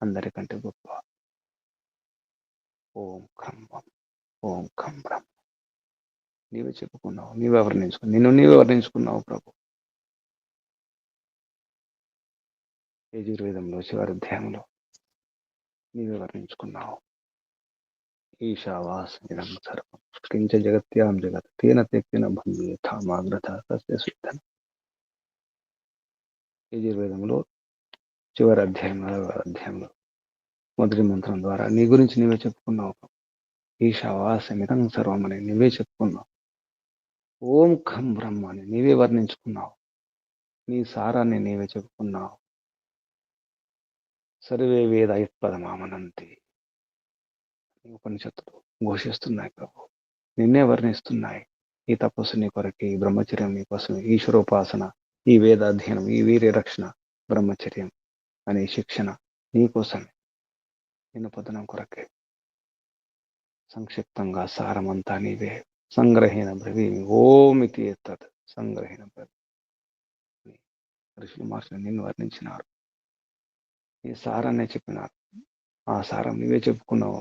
అందరికంటే గొప్ప. ఓం ఖం బ్రహ్మ, ఓం ఖం బ్రహ్మ. నీవే చెప్పుకున్నావు, నీవే వర్ణించుకున్నావు, నిన్ను నీవే వర్ణించుకున్నావు ప్రభు. యజుర్వేదంలో చివరి అధ్యాయంలో నీవే వర్ణించుకున్నావు. ఈశావాస్మిదం సర్వం కించ జగత్యాం జగత్ తేన తెక్కిన బంధు యథామాగ్రత తస్య సిద్ధం. యజుర్వేదంలో చివరి అధ్యాయంలో మొదటి మంత్రం ద్వారా నీ గురించి నీవే చెప్పుకున్నావు. ఈశావాస్మిదం సర్వం అని నీవే చెప్పుకున్నావు. ఓం ఖం బ్రహ్మ అని నీవే వర్ణించుకున్నావు. నీ సారాన్ని నీవే చెప్పుకున్నావు. సర్వే వేద యత్పదమామనంతి, ఉపనిషత్తులు ఘోషిస్తున్నాయి ప్రభు, నిన్నే వర్ణిస్తున్నాయి. ఈ తపస్సు నీ కొరకే, ఈ బ్రహ్మచర్యం నీ కోసం, ఈశ్వరోపాసన, ఈ వేదాధ్యయనం, ఈ వీర్య రక్షణ, బ్రహ్మచర్యం అనే శిక్షణ నీ కోసమే, నిన్ను పొందడం కొరకే. సంక్షిప్తంగా సారమంతా నీవే. సంగ్రహేణ బ్రవీమి ఓమితి ఎత్తత్. సంగ్రహేణ బ్రవీమి. ఋషులు మహర్షులు నిన్ను వర్ణించినారు, ఈ సారాన్నే చెప్పినారు. ఆ సారం నీవే చెప్పుకున్నావు.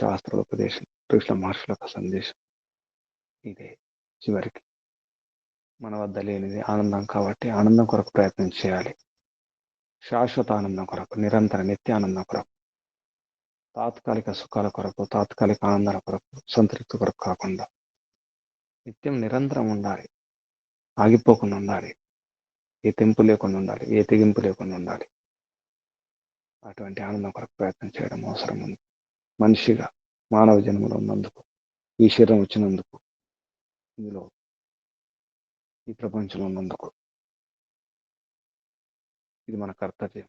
శాస్త్రోపదేశం, ఋషుల మహర్షుల యొక్క సందేశం ఇదే. చివరికి మన వద్ద లేనిది ఆనందం కాబట్టి ఆనందం కొరకు ప్రయత్నం చేయాలి. శాశ్వత ఆనందం కొరకు, నిరంతర నిత్య ఆనందం కొరకు, తాత్కాలిక సుఖాల కొరకు, తాత్కాలిక ఆనందాల కొరకు, సంతృప్తి కొరకు కాకుండా నిత్యం నిరంతరం ఉండాలి. ఆగిపోకుండా ఉండాలి. ఏ తెంపు లేకుండా ఉండాలి. ఏ తెగింపు లేకుండా ఉండాలి. అటువంటి ఆనందం కొరకు ప్రయత్నం చేయడం అవసరం ఉంది. మనిషిగా మానవ జన్మలో ఉన్నందుకు, ఈ శరీరం వచ్చినందుకు, ఇందులో ఈ ప్రపంచంలో ఉన్నందుకు ఇది మన కర్తవ్యం.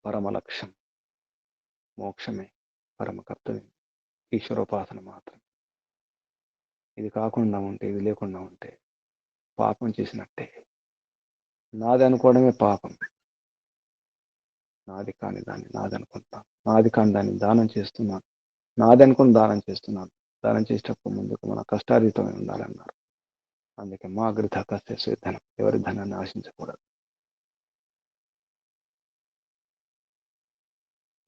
పరమ లక్ష్యం మోక్షమే పరమ కర్తవ్యం. ఈశ్వరోపాసన మాత్రం. ఇది కాకుండా ఉంటే, ఇది లేకుండా ఉంటే పాపం చేసినట్టే. నాది అనుకోవడమే పాపం. నాది కాని దాన్ని నాది అనుకుంటాను. నాది కాని దాన్ని దానం చేస్తున్నాను. నాది అనుకుని దానం చేస్తున్నాను. దానం చేసేటప్పుడు ముందుకు మన కష్టాతీతమై ఉండాలన్నారు. అందుకే మా గృహ కష్ట ధనం, ఎవరి ధనాన్ని ఆశించకూడదు.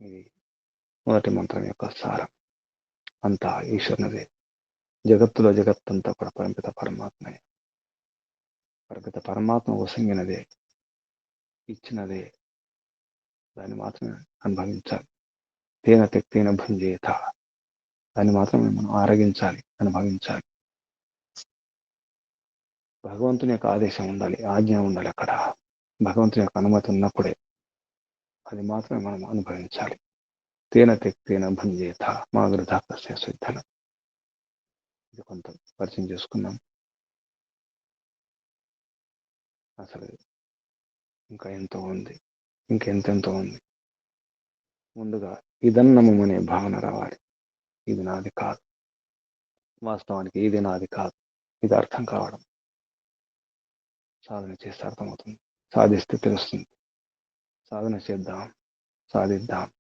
ఇది మొదటి మంత్రం యొక్క సారం. అంతా ఈశ్వరునిదే. జగత్తులో జగత్తంతా కూడా పరమిత పరమాత్మయే. పరమిత పరమాత్మ వసంగినదే, ఇచ్చినదే. దాన్ని మాత్రమే అనుభవించాలి. తేన తెక్తేన భుంజేత. దాన్ని మాత్రమే మనం ఆరగించాలి, అనుభవించాలి. భగవంతుని యొక్క ఆదేశం ఉండాలి, ఆజ్ఞ ఉండాలి. అక్కడ భగవంతుని యొక్క అనుమతి ఉన్నప్పుడే అది మాత్రమే మనం అనుభవించాలి. తేన తెక్తేన భుంజేత మా గృహ కస్య సిద్ధనం. ఇది కొంత పరిచయం చేసుకున్నాం. అసలు ఇంకా ఎంతో ఉంది, ఇంకెంతెంతో ఉంది. ముందుగా ఇదన్నము అనే భావన రావాలి. ఇది నాది కాదు. వాస్తవానికి ఇది నాది కాదు. ఇది అర్థం కావడం. సాధన చేస్తే అర్థమవుతుంది. సాధిస్తే తెలుస్తుంది. సాధన చేద్దాం, సాధిద్దాం,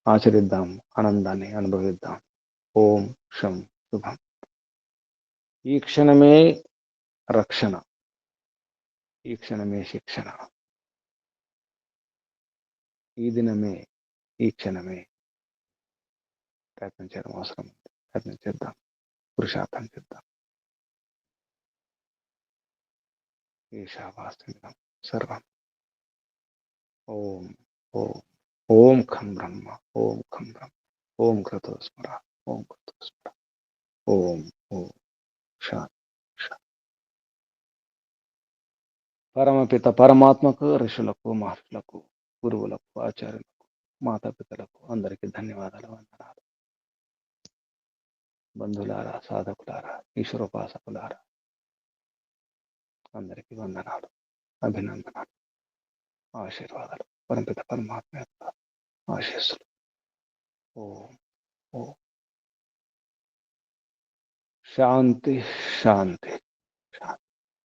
ఆచరిద్దాం, ఆనందాన్ని అనుభవిద్దాం. ఓం శం శుభం. ఈ క్షణమే రక్షణ, ఈ క్షణమే శిక్షణ. ఈ దినమే, ఈ క్షణమే. ప్రయత్నం చేయడం అవసరం. ప్రయత్నం చేద్దాం, పురుషార్థం చేద్దాం. ఈశావాస్యం సర్వం. ఓం ఓం ఓం ఖం బ్రహ్మ, ఓం ఖం బ్రహ్మ, ఓం క్రతో స్మర, ఓం క్రతో స్మర, ఓం ఓం శాంతి. పరమపిత పరమాత్మకు, ఋషులకు, మహర్షులకు, గురువులకు, ఆచార్యులకు, మాతాపితలకు అందరికీ ధన్యవాదాలు, వందనాలు. బంధువులారా, సాధకులారా, ఈశ్వరోపాసకులారా అందరికీ వందనాలు, అభినందనాలు, ఆశీర్వాదాలు. పరమపిత పరమాత్మ యొక్క ఆశీస్సులు. ఓం ఓం శాంతి శాంతి.